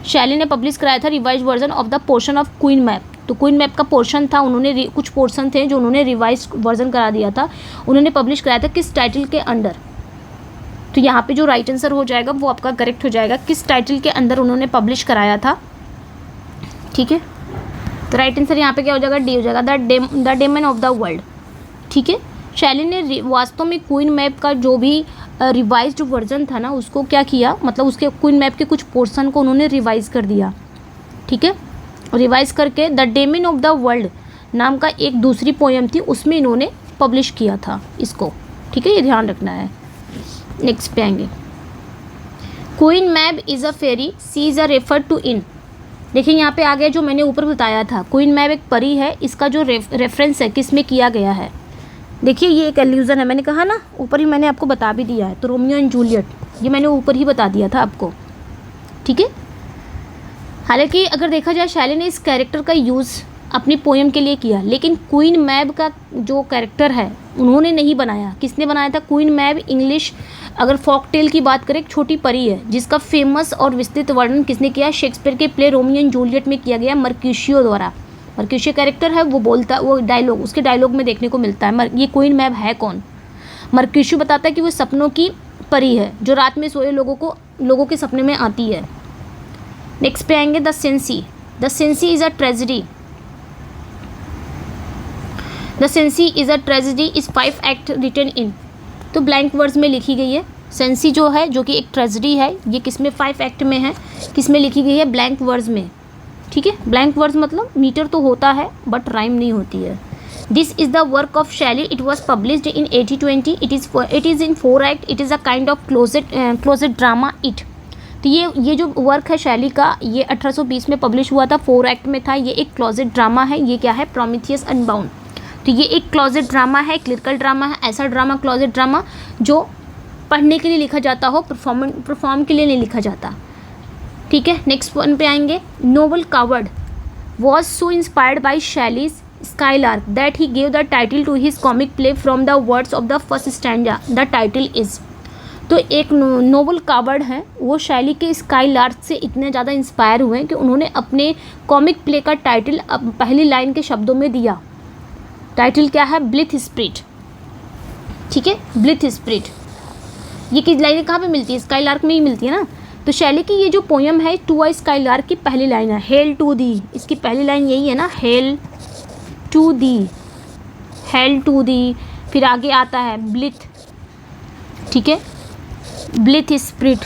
शैली ने पब्लिश कराया था revised version of the portion of queen map. तो क्वीन मैप का पोर्शन था, उन्होंने कुछ पोर्शन थे जो उन्होंने रिवाइज्ड वर्जन करा दिया था, उन्होंने पब्लिश कराया था किस टाइटल के अंडर। तो यहाँ पे जो राइट आंसर हो जाएगा वो आपका करेक्ट हो जाएगा, किस टाइटल के अंदर उन्होंने पब्लिश कराया था, ठीक है। तो राइट आंसर यहाँ पे क्या हो जाएगा? डी हो जाएगा, the demon of the world, ठीक है। शैली ने वास्तव में क्वीन मैप का जो भी रिवाइज्ड वर्जन था ना, उसको क्या किया, मतलब उसके क्वीन मैप के कुछ पोर्शन को उन्होंने रिवाइज कर दिया, ठीक है। रिवाइज करके the demon of the world नाम का एक दूसरी पोएम थी, उसमें इन्होंने पब्लिश किया था इसको, ठीक है, ये ध्यान रखना है। नेक्स्ट पे आएंगे, Queen Mab is a fairy, she is a refer to in. देखिए यहाँ पे आ गया जो मैंने ऊपर बताया था, क्वीन मैब एक परी है, इसका जो रेफरेंस है किस में किया गया है। देखिए ये एक एल्यूजन है, मैंने कहा ना ऊपर ही, मैंने आपको बता भी दिया है। तो रोमियो एंड जूलियट, ये मैंने ऊपर ही बता दिया था आपको, ठीक है। हालांकि अगर देखा जाए, शैली ने इस कैरेक्टर का यूज़ अपनी पोएम के लिए किया, लेकिन क्वीन मैब का जो कैरेक्टर है उन्होंने नहीं बनाया। किसने बनाया था? क्वीन मैब इंग्लिश, अगर फोक टेल की बात करें, एक छोटी परी है जिसका फेमस और विस्तृत वर्णन किसने किया? शेक्सपियर के प्ले रोमियो एंड जूलियट में किया गया मर्क्यूशियो द्वारा। मर्क्यूशियो कैरेक्टर है, वो बोलता, वो डायलॉग उसके डायलॉग में देखने को मिलता है। ये क्वीन मैब है कौन? मर्क्यूशियो बताता है कि वो सपनों की परी है जो रात में सोए लोगों के सपने में आती है। नेक्स्ट पे आएंगे the Cenci. The Cenci is a tragedy. The Cenci is a tragedy is 5 act written in. तो ब्लैंक वर्ड्स में लिखी गई है। सेंसी जो है, जो कि एक ट्रेजेडी है, ये किस में? 5 एक्ट में है। किस में लिखी गई है? ब्लैंक वर्ड्स में, ठीक है। ब्लैंक वर्ड्स मतलब मीटर तो होता है बट राइम नहीं होती है। This is the work of Shelley, it was published in 1820। It is in 4 act. It is a kind of closet drama it. तो ये जो वर्क है शैली का, ये 1820 में पब्लिश हुआ था, 4 एक्ट में था। ये एक क्लोजेड ड्रामा है। ये क्या है? Prometheus unbound. तो ये एक क्लोजेड ड्रामा है, क्लिनिकल ड्रामा है। ऐसा ड्रामा, क्लोजेड ड्रामा जो पढ़ने के लिए लिखा जाता हो, परफॉर्म के लिए नहीं लिखा जाता, ठीक है। नेक्स्ट वन पे आएंगे, Noel Coward was so inspired by Shelley's skylark that he gave the title to his comic play from the words of the first stanza. The title is. तो एक नोबल कावर्ड है, वो शैली के sky lark से इतने ज़्यादा inspire हुए हैं कि उन्होंने अपने कॉमिक प्ले का टाइटल अब पहली लाइन के शब्दों में दिया। टाइटल क्या है? Blithe spirit. ठीक है, ब्लिथ स्पिरिट। ये किस लाइन कहाँ पे मिलती है? स्काई लार्क में ही मिलती है ना। तो शैली की ये जो पोयम है टू अ स्काई लार्क की पहली लाइन है, हेल टू दी। इसकी पहली लाइन यही है ना, hail to thee, hail to thee. फिर आगे आता है ब्लिथ, ठीक है, ब्लिथ स्पिरिट,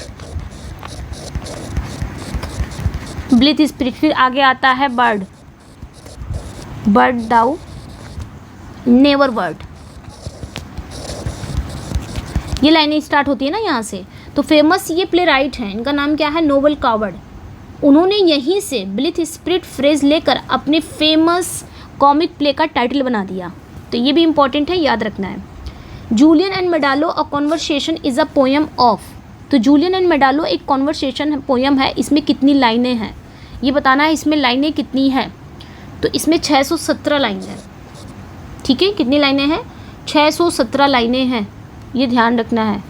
ब्लिथ स्पिरिट। फिर आगे आता है बर्ड, बर्ड दाउ नेवर वर्ड। ये लाइनें स्टार्ट होती है ना यहाँ से। तो फेमस ये प्ले राइट हैं, इनका नाम क्या है? Noel Coward. उन्होंने यहीं से ब्लिथ स्पिरिट फ्रेज लेकर अपने फेमस कॉमिक प्ले का टाइटल बना दिया। तो ये भी इंपॉर्टेंट है, याद रखना है। Julian and Maddalo a conversation is a poem of. तो जूलियन एंड मेडालो एक कॉन्वर्सेशन पोएम है, इसमें कितनी लाइनें हैं ये बताना है। इसमें लाइनें कितनी हैं? तो इसमें 617 लाइनें हैं। ठीक है, कितनी लाइनें हैं? 617 लाइनें हैं, ये ध्यान रखना है।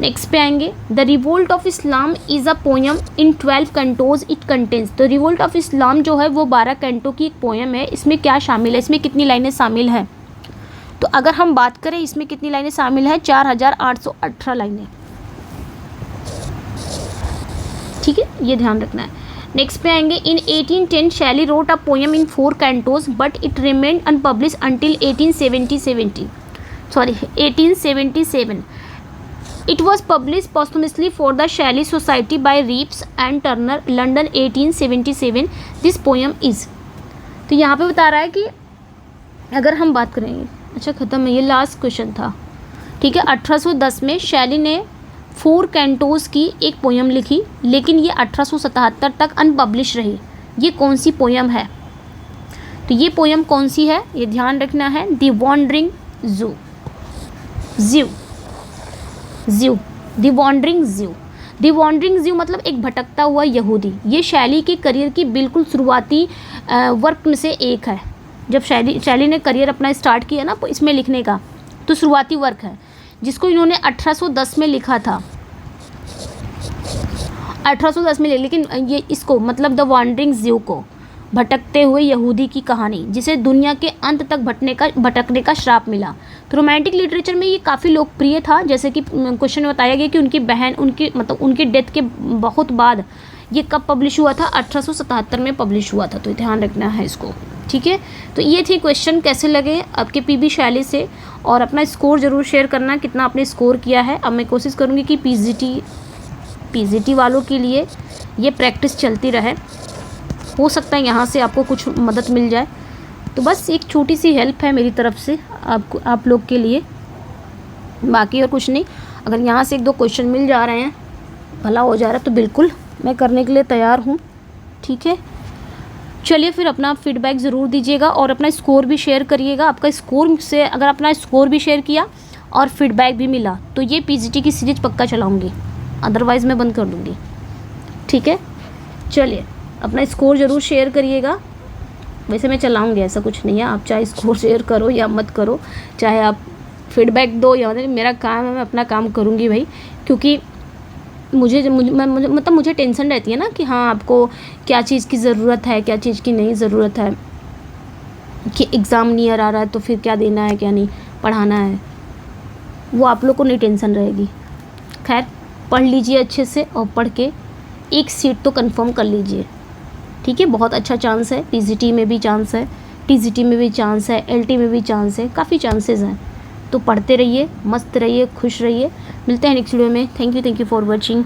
नेक्स्ट पे आएंगे, the revolt of Islam is a poem in 12 cantos it contains. तो रिवोल्ट ऑफ इस्लाम जो है वो 12 कैंटो की एक पोएम है। इसमें क्या शामिल है? इसमें कितनी लाइनें शामिल हैं? तो अगर हम बात करें इसमें कितनी लाइनें शामिल हैं? 4818 लाइनें। ठीक है, ये ध्यान रखना है। नेक्स्ट पे आएंगे, इन 1810 शैली wrote a poem in 4 cantos but it remained unpublish until 1877। It was published posthumously for the Shelley Society by Reeves and Turner, London 1877. This poem is। तो यहाँ पे बता रहा है कि अगर हम बात करेंगे, अच्छा ख़त्म है, ये लास्ट क्वेश्चन था। ठीक है, 1810 में शैली ने 4 कैंटोज़ की एक पोएम लिखी, लेकिन ये 1877 तक अनपब्लिश रही। ये कौन सी पोएम है? तो ये पोएम कौन सी है ये ध्यान रखना है। The wandering Jew, Jew, Jew, the wandering Jew. The wandering Jew मतलब एक भटकता हुआ यहूदी। ये शैली के करियर की बिल्कुल शुरुआती वर्क में से एक है। जब शैली ने करियर अपना स्टार्ट किया ना इसमें लिखने का, तो शुरुआती वर्क है जिसको इन्होंने 1810 में लिखा था। 1810 में लेकिन ये इसको मतलब द वॉन्डरिंग ज़ू को, भटकते हुए यहूदी की कहानी, जिसे दुनिया के अंत तक भटकने का श्राप मिला। तो रोमांटिक लिटरेचर में ये काफ़ी लोकप्रिय था। जैसे कि क्वेश्चन में बताया गया कि उनकी बहन उनकी डेथ के बहुत बाद ये कब पब्लिश हुआ था? 1877 में पब्लिश हुआ था। तो ध्यान रखना है इसको। ठीक है, तो ये थे क्वेश्चन। कैसे लगे आपके पीबी शैली से? और अपना स्कोर ज़रूर शेयर करना, कितना आपने स्कोर किया है। अब मैं कोशिश करूँगी कि पीजीटी वालों के लिए ये प्रैक्टिस चलती रहे। हो सकता है यहाँ से आपको कुछ मदद मिल जाए। तो बस एक छोटी सी हेल्प है मेरी तरफ से आप लोग के लिए, बाकी और कुछ नहीं। अगर यहाँ से 1-2 क्वेश्चन मिल जा रहे हैं, भला हो जा रहा है, तो बिल्कुल मैं करने के लिए तैयार हूँ। ठीक है, चलिए फिर अपना फीडबैक ज़रूर दीजिएगा और अपना स्कोर भी शेयर करिएगा। आपका स्कोर से अगर अपना स्कोर भी शेयर किया और फीडबैक भी मिला तो ये पीजीटी की सीरीज पक्का चलाऊँगी, अदरवाइज़ मैं बंद कर दूँगी। ठीक है, चलिए अपना स्कोर ज़रूर शेयर करिएगा। वैसे मैं चलाऊँगी, ऐसा कुछ नहीं है। आप चाहे स्कोर शेयर करो या मत करो, चाहे आप फीडबैक दो या मेरा काम है, मैं अपना काम करूँगी भाई। क्योंकि मुझे टेंशन रहती है ना कि हाँ आपको क्या चीज़ की ज़रूरत है, क्या चीज़ की नहीं ज़रूरत है, कि एग्ज़ाम नियर आ रहा है तो फिर क्या देना है क्या नहीं पढ़ाना है, वो आप लोग को नहीं टेंशन रहेगी। खैर, पढ़ लीजिए अच्छे से और पढ़ के एक सीट तो कंफर्म कर लीजिए। ठीक है, बहुत अच्छा चांस है। पीजीटी में भी चांस है, टीजीटी में भी चांस है, एलटी में भी चांस है, काफ़ी चांसेस हैं। तो पढ़ते रहिए, मस्त रहिए, खुश रहिए। मिलते हैं नेक्स्ट वीडियो में। Thank you for watching.